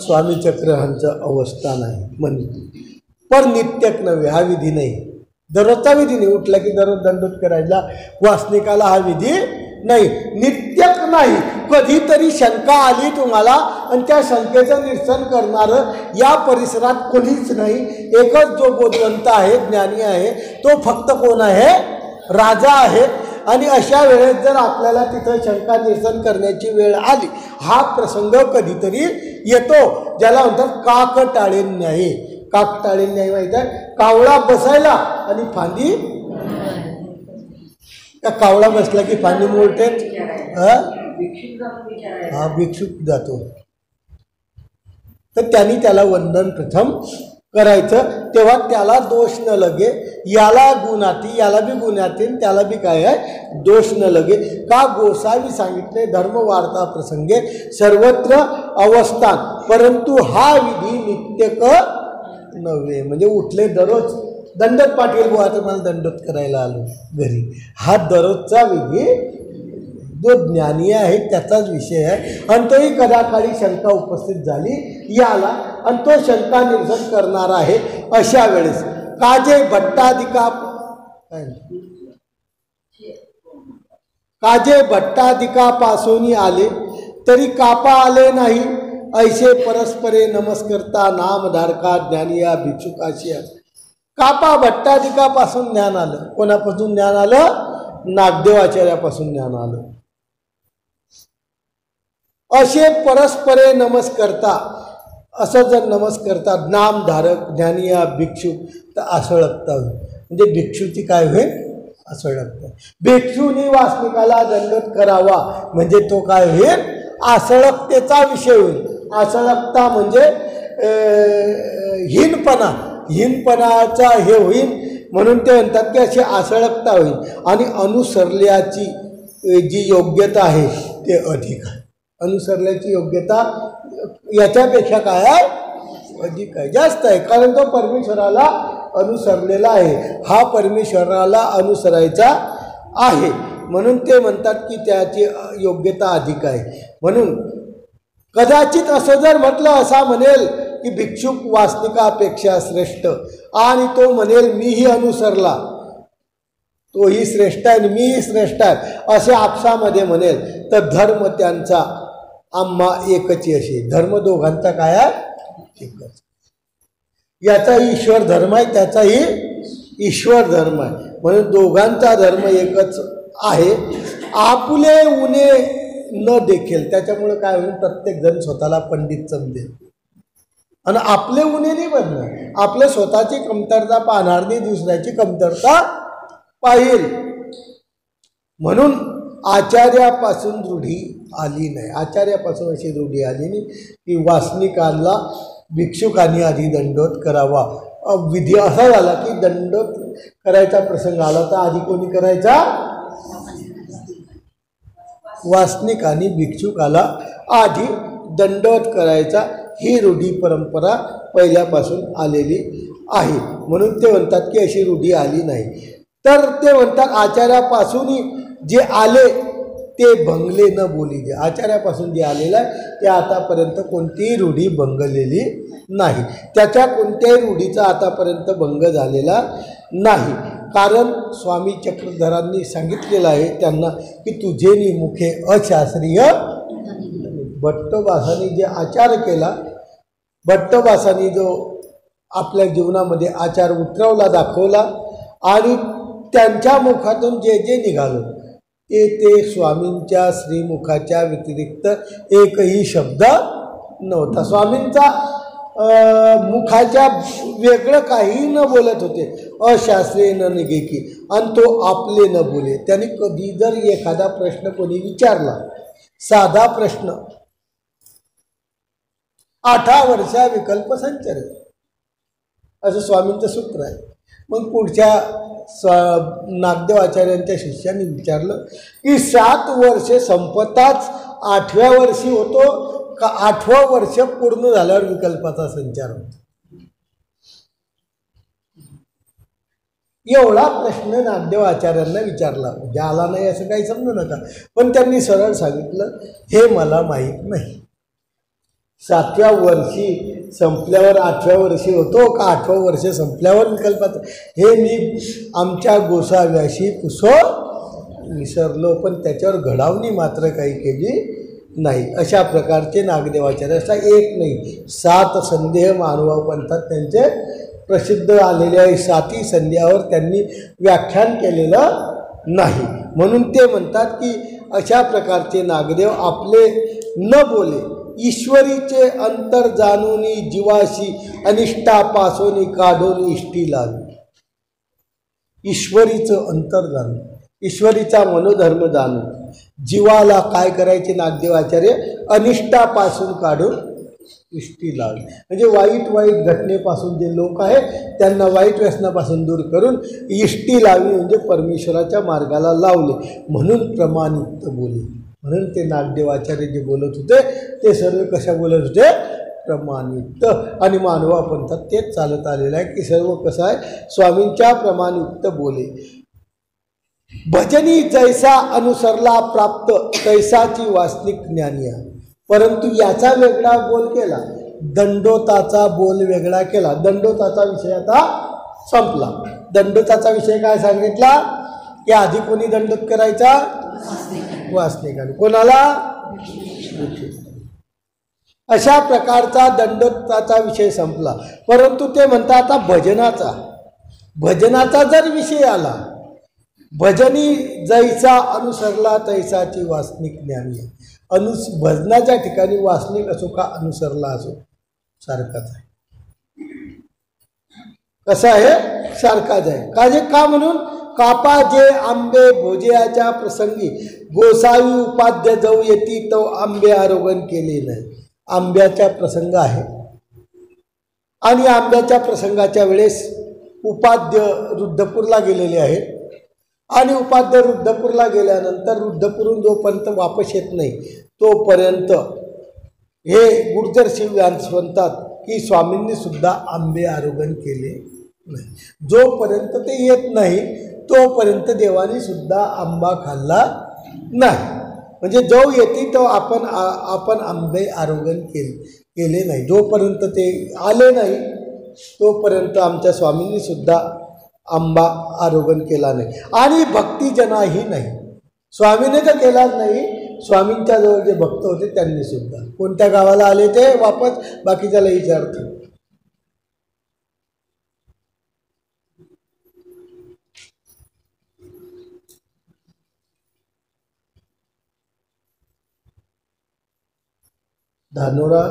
स्वामी चक्रांचं अवस्थान आहे. म्हणजे पर नित्यक नव्हे, हा विधी नाही, दररोजचा विधी नाही. उठला की दररोज दंडोत करायला वासनिकाला हा विधी नाही, नित्यक नाही. कधीतरी शंका आली तुम्हाला आणि त्या शंकेचं निरसन करणारं या परिसरात कोणीच नाही. एकच जो बोधवंत आहे, ज्ञानी आहे, तो फक्त कोण आहे? राजा आहे. आणि अशा वेळेस जर आपल्याला तिथं शंका निरसन करण्याची वेळ आली, हा प्रसंग कधीतरी येतो, ज्याला म्हणतात काकटाळे न्याय. काकटाळे न्याय माहीत आहे? कावळा बसायला आणि फांदी, का कावळा बसला की फांदी मोडते? हा, भिक्षुक जातो. तर त्यांनी त्याला वंदन प्रथम करायचं, तेव्हा त्याला दोष न लगे. याला गुणाती, याला बी गुणाती, त्याला बी काय आहे? दोष न लगे. का गोसावी सांगितले धर्मवार्ता प्रसंगे सर्वत्र अवस्थान, परंतु हा विधी नित्यक नव्हे. म्हणजे उठले दररोज दंडोत पाटील बुवा, तर मला दंडोत करायला आलो घरी, हा दररोजचा विधी जो ज्ञानी आहे त्याचाच विषय आहे. आणि तोही कदाकाळी शंका उपस्थित झाली याला, आणि तो शंका निरसन करणार आहे. अशा वेळेस काजे भट्टाधिका काजे भट्टाधिकापासून आले तरी कापा आले नाही. ऐसे परस्परे नमस्करता नामधारका ज्ञानी या भिक्षुकाशी. कापा भट्टाधिकापासून ज्ञान आलं. कोणापासून ज्ञान आलं? नागदेवाचार्यापासून ज्ञान आलं. असे परस्परे नमस्करता, असं जर नमस्करता नामधारक ज्ञानी या भिक्षुक, तर आसळकता होईल. म्हणजे भिक्षूची काय होईल? आसळकता. भिक्षूनी वासनिकाला दंडोत करावा म्हणजे तो काय होईल? आसळकतेचा विषय होईल. आसळकता म्हणजे हीनपणा, हीनपणाचा हे होईल. म्हणून ते म्हणतात की अशी आसळकता होईल. आणि अनुसरल्याची जी योग्यता आहे ते अधिक आहे. अनुसरल्याची योग्यता याच्यापेक्षा काय आहे? अधिक आहे, जास्त आहे. कारण तो परमेश्वराला अनुसरलेला आहे, हा परमेश्वराला अनुसरायचा आहे. म्हणून ते म्हणतात की त्याची योग्यता अधिक आहे. म्हणून कदाचित असं जर म्हटलं, असा म्हणेल की भिक्षुक वासनिकापेक्षा श्रेष्ठ, आणि तो म्हणेल मीही अनुसरला, तोही श्रेष्ठ आहे आणि मीही श्रेष्ठ आहे, असे आपसामध्ये म्हणेल, तर धर्म त्यांचा आम्हा एकच असे. धर्म दोघांचा काय आहे? एकच. याचाही ईश्वर धर्म आहे, त्याचाही ईश्वर धर्म आहे. म्हणून दोघांचा धर्म एकच आहे. आपुले उणे न देखील, त्याच्यामुळे काय होईल? प्रत्येक जण स्वतःला पंडित समजेल आणि आपले उणे नाही बनणार. आपल्या स्वतःची कमतरता पाहणार नाही, दुसऱ्याची कमतरता पाहिल. म्हणून आचार्यापासून रूढी आली नाही. आचार्यापासून अशी रूढी आली नाही की वासनिकांना भिक्षुकांनी आधी दंडोत करावा. विधी असा झाला की दंडोत करायचा प्रसंग आला तर आधी कोणी करायचा? वासनिकांनी भिक्षुकाला आधी दंडोत करायचा. ही रूढी परंपरा पहिल्यापासून आलेली आहे. म्हणून ते म्हणतात की अशी रूढी आली नाही. तर ते म्हणतात आचार्यापासूनही जे आले ते भंगले न बोली दे. आचार्यापासून जे आलेलं आहे ते आतापर्यंत कोणतीही रूढी भंगलेली नाही. त्याच्या कोणत्याही रूढीचा आतापर्यंत भंग झालेला नाही. कारण स्वामी चक्रधरांनी सांगितलेलं आहे त्यांना की तुझे निमुखे अशास्त्रीय. भट्टोबासांनी जे आचार केला, भट्टोबासांनी जो आपल्या जीवनामध्ये आचार उतरवला, दाखवला, आणि त्यांच्या मुखातून जे जे निघालं ते स्वामींच्या श्रीमुखाच्या व्यतिरिक्त एकही शब्द नव्हता. स्वामींचा मुखाच्या वेगळं काही न बोलत होते. अशास्त्रीय न निघे की, आणि तो आपले न बोले. त्यांनी कधी जर एखादा प्रश्न कोणी विचारला, साधा प्रश्न, 8 वर्षा विकल्प संचर, असं स्वामींचं सूत्र आहे. मग पुढच्या नागदेवाचार्यांच्या शिष्याने विचारलं की 7 वर्षे संपताच 8व्या वर्षी होतो का 8वं वर्ष पूर्ण झाल्यावर विकल्पाचा संचार होतो? एवढा प्रश्न नागदेवाचार्यांना विचारला. म्हणजे आला नाही असं काही समजू नका, पण त्यांनी सरळ सांगितलं हे मला माहीत नाही. 7व्या वर्षी संपल्यावर 8व्या वर्षी होतो का 8वं वर्ष संपल्यावर विकल्पाचं, हे मी आमच्या गोसाव्याशी पुसो विसरलो, पण त्याच्यावर घडावणी मात्र काही केली नाही. अशा प्रकारचे नागदेवाचार्य. असा एक नाही, 7 संदेह मानवा पंथात त्यांचे प्रसिद्ध आलेले आहे. 7ही संध्यावर त्यांनी व्याख्यान केलेलं नाही. म्हणून ते म्हणतात की अशा प्रकारचे नागदेव आपले न बोले, ईश्वरीचे अंतर जाणूनी जीवाशी अनिष्टापासोनी काढून इष्टी लावी. ईश्वरीचं अंतर जाणून, ईश्वरीचा मनोधर्म जाणून जीवाला काय करायचे नागदेवाचार्य? अनिष्टापासून काढून इष्टी लावली. म्हणजे वाईट घटनेपासून जे लोक आहेत त्यांना वाईट व्यसनापासून दूर करून इष्टी लावली, म्हणजे परमेश्वराच्या मार्गाला लावले. म्हणून प्रमाणयुक्त बोले. म्हणून ते नागदेवाचार्य जे बोलत होते ते सर्व कशा बोलत होते? प्रमाणयुक्त. आणि मानवा पंथात तेच चालत आलेलं आहे की सर्व कसं आहे? स्वामींच्या प्रमाणयुक्त बोले. भजनी जैसा अनुसरला प्राप्त तैसाची वासनिक ज्ञानिया. परंतु याचा वेगळा बोल केला, दंडोताचा बोल वेगळा केला. दंडोताचा विषय आता संपला. दंडोताचा विषय काय सांगितला? की आधी कोणी दंडोत करायचा? वासनिकाने. कोणाला? अशा प्रकारचा दंडोताचा विषय संपला. परंतु ते म्हणतात आता भजनाचा जर विषय आला, भजनी जैसा अनुसरला तैसाची वासनिक ज्ञानी. भजनाच्या ठिकाणी वासनिक असो का अनुसरला असो सारखाच आहे. कसं आहे? सारखाच आहे. का म्हणून? कापा जे आंबे भोजयाच्या प्रसंगी गोसावी उपाध्य जाऊ येती तो आंबे आरोगण केले नाही. आंब्याचा प्रसंग आहे आणि आंब्याच्या प्रसंगाच्या वेळेस उपाध्य रुद्धपूरला गेलेले आहेत आणि उपाध्य रुद्धपूरला गेल्यानंतर रुद्धपूरून जोपर्यंत वापस येत नाही तोपर्यंत हे गुर्जर शिव म्हणतात की स्वामींनी सुद्धा आंबे आरोगण केले नाही. जोपर्यंत ते येत नाही तोपर्यंत देवानी सुद्धा आंबा खाल्ला नाही. म्हणजे जो येते तो आपण आंबे आरोगण केले नाही. जोपर्यंत ते आले नाही तोपर्यंत आमच्या स्वामींनी सुद्धा आंबा आरोगण केला नाही. आणि भक्तिजनाही नाही. स्वामीने तर केलाच नाही, स्वामींच्या जवळ जे भक्त होते त्यांनी सुद्धा. कोणत्या गावाला आले ते वापस? बाकीच्याला विचारतो. धानोरा,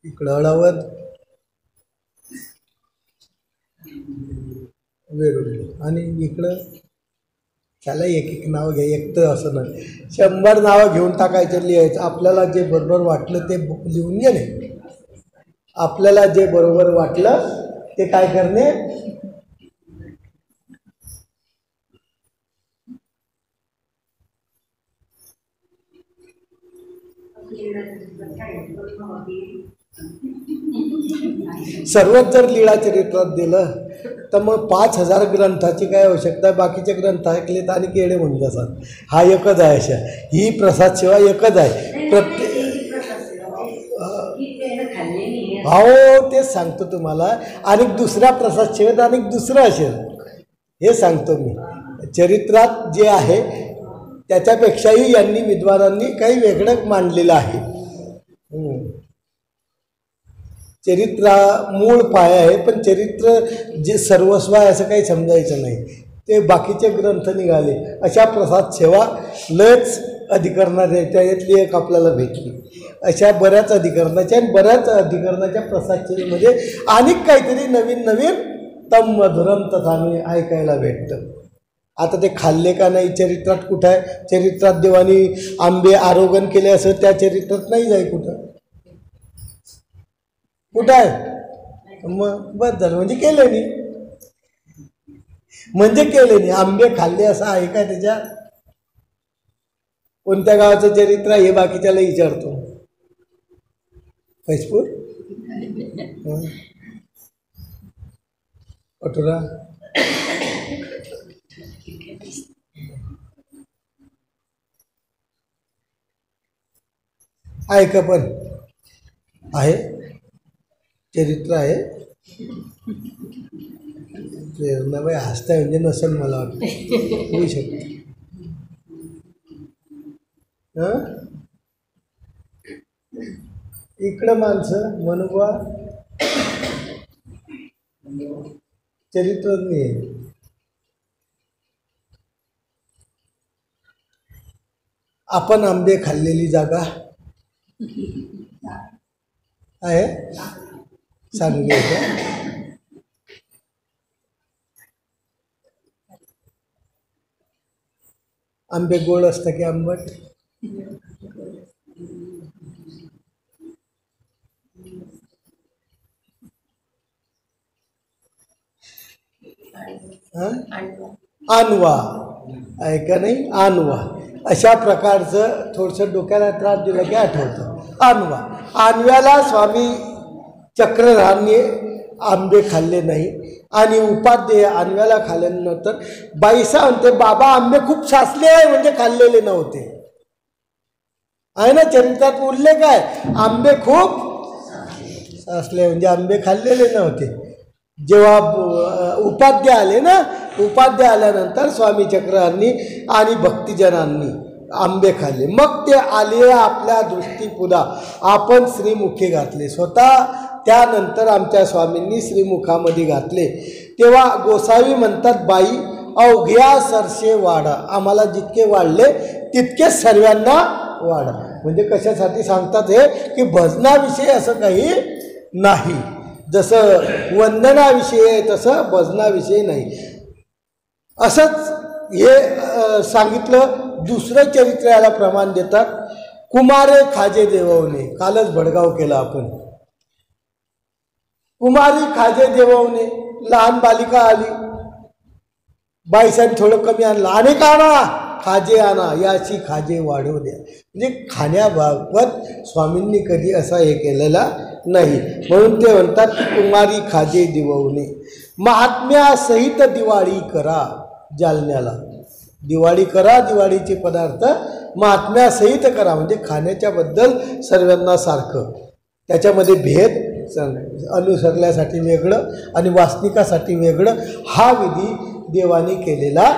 इकडं अळावद, वेरूळ आणि इकडं. त्याला एक नाव घ्या, एकटं असं नाही. 100 नावं घेऊन टाकायचं, लिहायचं. आपल्याला जे बरोबर वाटलं ते लिहून गेले. आपल्याला जे बरोबर वाटलं ते काय करणे? सर्वच जर लीळा चरित्रात दिलं तर मग 5000 ग्रंथाची काय आवश्यकता आहे? बाकीचे ग्रंथ ऐकले तर आणि केडे म्हणून जातात. हा एकच आहे. अशा ही प्रसाद सेवा एकच आहे. प्रत्येक हो तेच सांगतो तुम्हाला. आणि दुसऱ्या प्रसाद सेवेत आणि दुसरं असेल हे सांगतो मी. चरित्रात जे आहे त्याच्यापेक्षाही यांनी विद्वानांनी काही वेगळं मांडलेलं आहे. चरित्र मूळ पाया आहे, पण चरित्र जे सर्वस्व आहे असं काही समजायचं नाही. ते बाकीचे ग्रंथ निघाले. अशा प्रसाद सेवा लयच अधिकरणाच्या यातली एक आपल्याला भेटली. अशा बऱ्याच अधिकरणाच्या आणि बऱ्याच अधिकरणाच्या प्रसाद सेवेमध्ये अनेक काहीतरी नवीन तम मधुरम तथाने ऐकायला भेटतं. आता ते खाल्ले का नाही चरित्रात कुठं आहे? चरित्रात देवानी आंबे आरोगण केले असं त्या चरित्रात नाही जाय. कुठं आहे? मग बस झालं. म्हणजे केले नाही. आंबे खाल्ले असं आहे का त्याच्यात? कोणत्या गावाचं चरित्र आहे हे बाकीच्याला विचारतो. फैजपूर, कटोरा, आहे का? पण आहे चरित्र आहे. प्रेरणाबाई हसताय म्हणजे नसेल मला वाटतं, होऊ शकते. इकडं माणसं मनोबा चरित्रज्ञ आहे. आपण आंबे खाल्लेली जागा आहे सांगली का? आंबे गोड असतं की आंबट? आणवा आहे का नाही? आणवा अशा प्रकारचं थोडंसं डोक्याला त्रास दिला की आठवतं. आणवा, आणव्याला स्वामी चक्रधरांनी आंबे खाल्ले नाही आणि उपाध्ये आणव्याला खाल्ल्यानंतर बाईसा म्हणते बाबा आंबे खूप साचले आहे, म्हणजे खाल्लेले नव्हते. आहे ना चरित्रात उल्लेख आहे, आंबे खूप साचले म्हणजे आंबे खाल्लेले नव्हते. जेव्हा उपाध्ये आले ना, उपाध्ये आल्यानंतर स्वामी चक्रधरांनी आणि भक्तिजनांनी आंबे खाल्ले. मग ते आले आपल्या दृष्टीपुढा आपण श्रीमुखी घातले. स्वतः त्यानंतर आमच्या स्वामींनी श्रीमुखामध्ये घातले. तेव्हा गोसावी म्हणतात बाई अवघ्या सरसे वाढा, आम्हाला जितके वाढले तितके सर्वांना वाढा. म्हणजे कशासाठी सांगतात हे की भजनाविषयी असं काही नाही. जसं वंदनाविषयी आहे तसं भजनाविषयी नाही. असंच हे सांगितलं. दुसरं चरित्र याला प्रमाण देतात. कुमारे खाजे देववने, कालच भडगाव केला आपण. कुमारी खाजे देववने, लहान बालिका आली, बाईसाहेब थोडं कमी आणलं, अनेक आणा खाजे आणा, याची खाजे वाढवू द्या. म्हणजे खाण्याबाबत स्वामींनी कधी असा हे केलेला नाही. म्हणून ते म्हणतात की कुमारी खाजे दिववणे, महात्म्यासहित दिवाळी करा. जालन्याला दिवाळी करा, दिवाळीचे पदार्थ महात्म्यासहित करा, म्हणजे खाण्याच्याबद्दल सर्वांना सारखं. त्याच्यामध्ये भेद अनुसरल्यासाठी वेगळं आणि वासनिकासाठी वेगळं हा विधी देवाने केलेला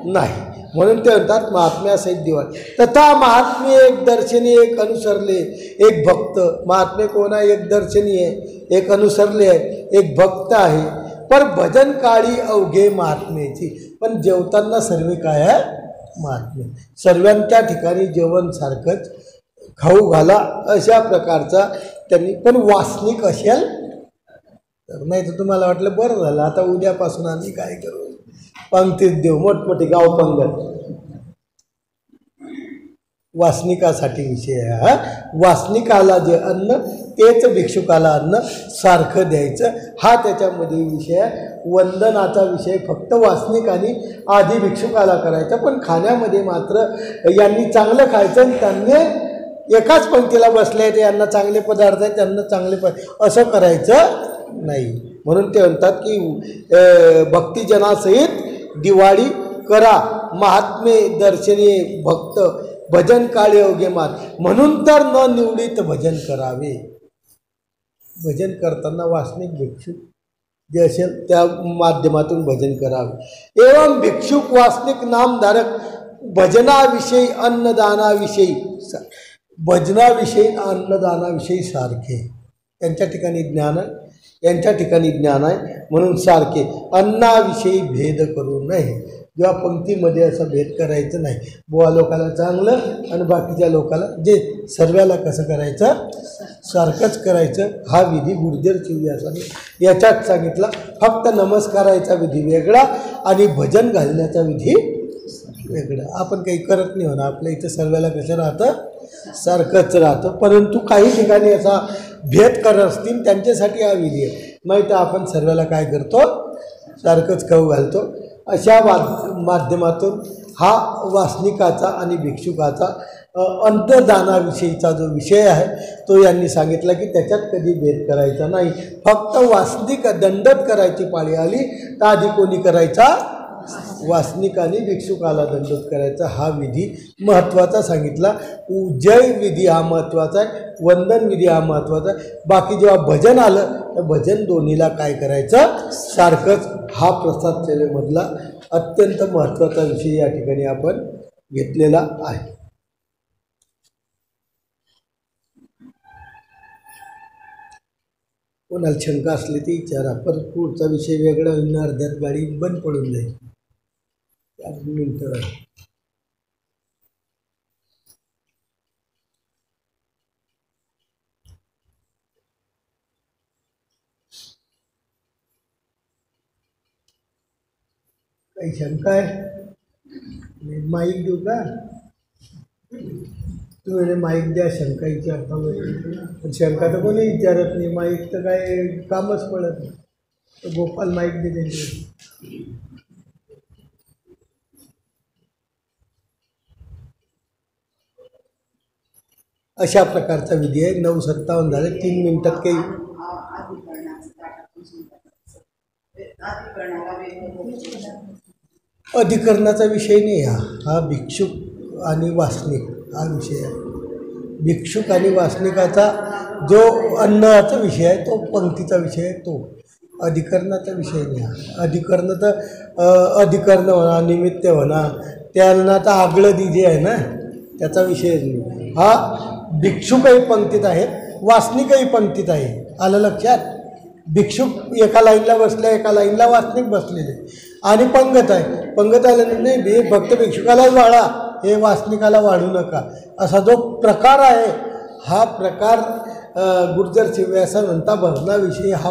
नाही. म्हणून ते म्हणतात महात्म्यासहित दिवाळी. तथा महात्मे एक दर्शनी एक अनुसरले एक भक्त. महात्मे कोण आहे? एक दर्शनी आहे, एक अनुसरले आहे, एक भक्त आहे. पर भजन काळी अवघे महात्मेची, पण जेवताना सर्व काय आहे? महात्मे. सर्वांच्या ठिकाणी जेवण सारखंच खाऊ घाला अशा प्रकारचा त्यांनी. पण वासनिक असेल तर नाही तर तुम्हाला वाटलं बरं झालं आता उद्यापासून आम्ही काय करू, पंक्तीत देऊ मोठमोठी गाव पंगत. वासनिकासाठी विषय आहे हा. वासनिकाला जे अन्न तेच भिक्षुकाला अन्न सारखं द्यायचं हा त्याच्यामध्ये विषय आहे. वंदनाचा विषय फक्त वासनिकांनी आधी भिक्षुकाला करायचा, पण खाण्यामध्ये मात्र यांनी चांगलं खायचं आणि त्यांनी एकाच पंक्तीला बसले आहेत, यांना चांगले पदार्थ आहेत त्यांना चांगले असं करायचं नाही. म्हणून ते म्हणतात की भक्तिजनासहित दिवाळी करा, महात्मे दर्शने भक्त भजन काळे अवघे मात, म्हणून तर न निवडीत भजन करावे. भजन करताना वासनिक भिक्षुक जे असेल त्या माध्यमातून भजन करावे. एवं भिक्षुक वासनिक नामधारक भजनाविषयी अन्नदानाविषयी भजनाविषयी अन्नदानाविषयी सारखे. त्यांच्या ठिकाणी ज्ञान आहे, यांच्या ठिकाणी ज्ञान आहे, म्हणून सारखे. अन्नाविषयी भेद करू नये. जेव्हा पंक्तीमध्ये असं भेद करायचं नाही. बुवा लोकाला चांगलं आणि बाकीच्या लोकाला जे सर्वाला कसं करायचं सारखंच करायचं. हा विधी गुर्जर चिव्यासाने याच्यात सांगितला. फक्त नमस्काराचा विधी वेगळा आणि भजन घालण्याचा विधी वेगळा. आपण काही करत नाही म्हणा, आपल्या इथं सर्वाला कसं राहतं सारखंच राहतं. परंतु काही ठिकाणी असा भेद करत असतील त्यांच्यासाठी हा विधी आहे. माहीत आपण सर्वाला काय करतो सारखंच खाऊ घालतो. अशा माध्यमातून हा वासनिकाचा आणि भिक्षुकाचा अंतदानाविषयीचा जो विषय आहे तो यांनी सांगितला की त्याच्यात कधी भेद करायचा नाही. फक्त वासनिक दंडत करायची पाळी आली तर आधी कोणी करायचा? वासनिकाने भिक्षुकाला दंडोत करायचा हा विधी महत्त्वाचा सांगितला. जय विधी हा महत्त्वाचा आहे, वंदन विधी हा महत्त्वाचा आहे. बाकी जेव्हा भजन आलं तर भजन दोन्हीला काय करायचं सारखंच. हा प्रसाद सेवेमधला अत्यंत महत्त्वाचा विषय या ठिकाणी आपण घेतलेला आहे. कोणाला शंका असली ती विचारा. परत पुढचा विषय वेगळा होईन, अर्ध्यात गाडी बंद पडून जाईल. 4 मिनिटं काही शंका आहे? माईक देऊ का? तुम्ही माईक द्या, शंका विचारता. पण शंका तर कोणी विचारत नाही, माईक तर काय कामच पडत नाही. तर गोपाल माईक दे त्यांचे. अशा प्रकारचा विधी आहे. 9:57 झाले, 3 मिनिटात काही. अधिकरणाचा विषय नाही हा भिक्षुक आणि वासनिक हा विषय आहे. भिक्षुक आणि वासनिकाचा जो अन्नाचा विषय आहे तो पंक्तीचा विषय आहे, तो अधिकरणाचा विषय नाही हा. अधिकरण तर अधिकरण म्हणा, निमित्त म्हणा, त्यांना तर आगळं जे आहे ना त्याचा विषयच नाही. हा भिक्षुकही पंक्तीत आहे, वासनिकही पंक्तीत आहे. आलं लक्षात? भिक्षुक एका लाईनला बसल्या, एका लाईनला वासनिक बसलेले आणि पंगत आहे. पंगत आल्याने नाही फक्त भिक्षुकालाच वाढा, हे वासनिकाला वाढू नका, असा जो प्रकार आहे हा प्रकार गुर्जर शिव्यासा म्हणता भजनाविषयी हा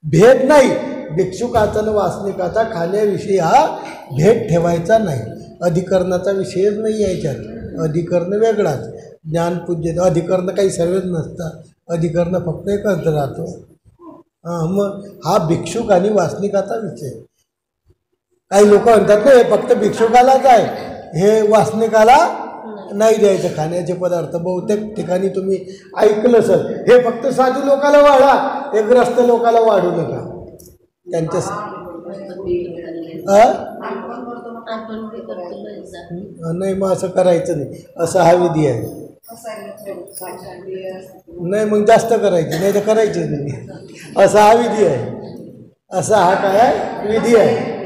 भेद नाही. भिक्षुकाचा आणि वासनिकाचा खाण्याविषयी हा भेद ठेवायचा नाही. अधिकरणाचा विषयच नाही याच्यात. अधिकरण वेगळाच, ज्ञानपूज्य अधिकरण काही सर्वच नसतात. अधिकरण फक्त एकच राहतो. मग हा भिक्षुक आणि वासनिकाचा विषय. काही लोक म्हणतात ना हे फक्त भिक्षुकालाच आहे, हे वासनिकाला नाही द्यायचं खाण्याचे पदार्थ. बहुतेक ठिकाणी तुम्ही ऐकलं सर, हे फक्त साधू लोकाला वाढा, हे ग्रस्त लोकाला वाढू नका. त्यांच्या नाही मग असं करायचं नाही, असा हा विधी आहे. नाही मग जास्त करायचं नाही तर करायचंच नाही, असा हा विधी आहे. असा हा काय विधी आहे.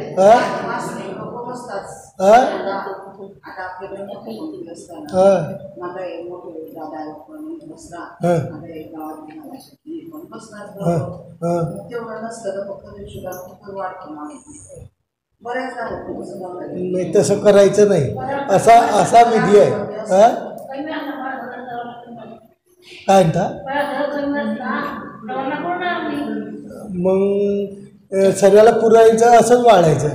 नाही तसं करायचं नाही, असा विधी आहे. काय म्हणता? मग सर्वाला पुरायचं असंच वाढायचं.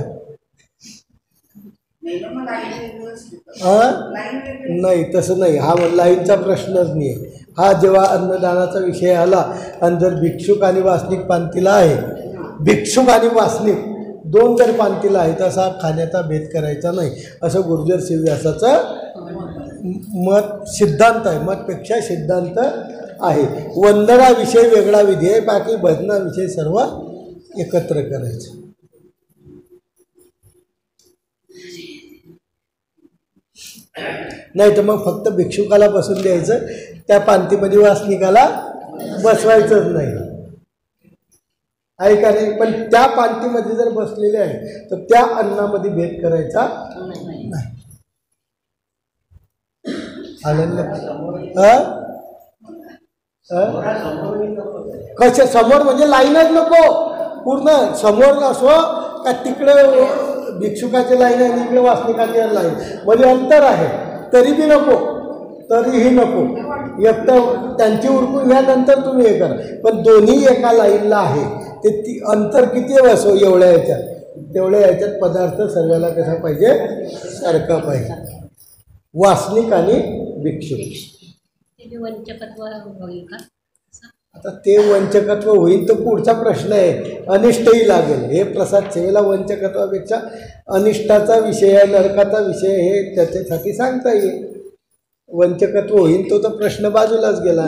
नाही तसं नाही, हा लाईनचा प्रश्नच नाही आहे. हा जेव्हा अन्नदानाचा विषय आला आणि जर भिक्षुक आणि वासनिक पांतीला आहे, भिक्षुक आणि वासनिक दोन जर पांतीला आहेत असा खाण्याचा भेद करायचा नाही, असं गुर्जर शिव्यासाचं मत सिद्धांत आहे. मतपेक्षा सिद्धांत आहे. वंदना विषय वेगळा विधी आहे, बाकी भजनाविषयी सर्व एकत्र करायचं. नाही तर मग फक्त भिक्षुकाला बसून द्यायचं, त्या पांतीमध्ये वासनिकाला बसवायचंच नाही, आहे का नाही? पण त्या पांतीमध्ये जर बसलेले आहे तर त्या अन्नामध्ये भेद करायचा नाही. कशा समोर म्हणजे लाईनच नको, पूर्ण समोर असो का तिकडे भिक्षुकाची लाईन आहे इकडे वासनिकाची लाईन म्हणजे अंतर आहे तरी बी नको, तरीही नको. एक तर त्यांची उरकून घ्यानंतर तुम्ही हे करा, पण दोन्ही एका लाईनला आहे ते ती अंतर किती असो एवढ्या याच्यात तेवढ्या याच्यात पदार्थ सर्वाला कसा पाहिजे सारखा पाहिजे. वासनिक आणि भिक्षुक. आता ते वंचकत्व होईल तर पुढचा प्रश्न आहे, अनिष्टही लागेल. हे प्रसाद सेवेला वंचकत्वापेक्षा अनिष्टाचा विषय आहे, नरकाचा विषय हे त्याच्यासाठी सांगता येईल. वंचकत्व होईल तो तर प्रश्न बाजूलाच गेला.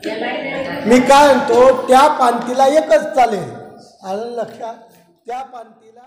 मी काय म्हणतो त्या पानतीला एकच चालेल. आलं लक्षात? त्या पानतीला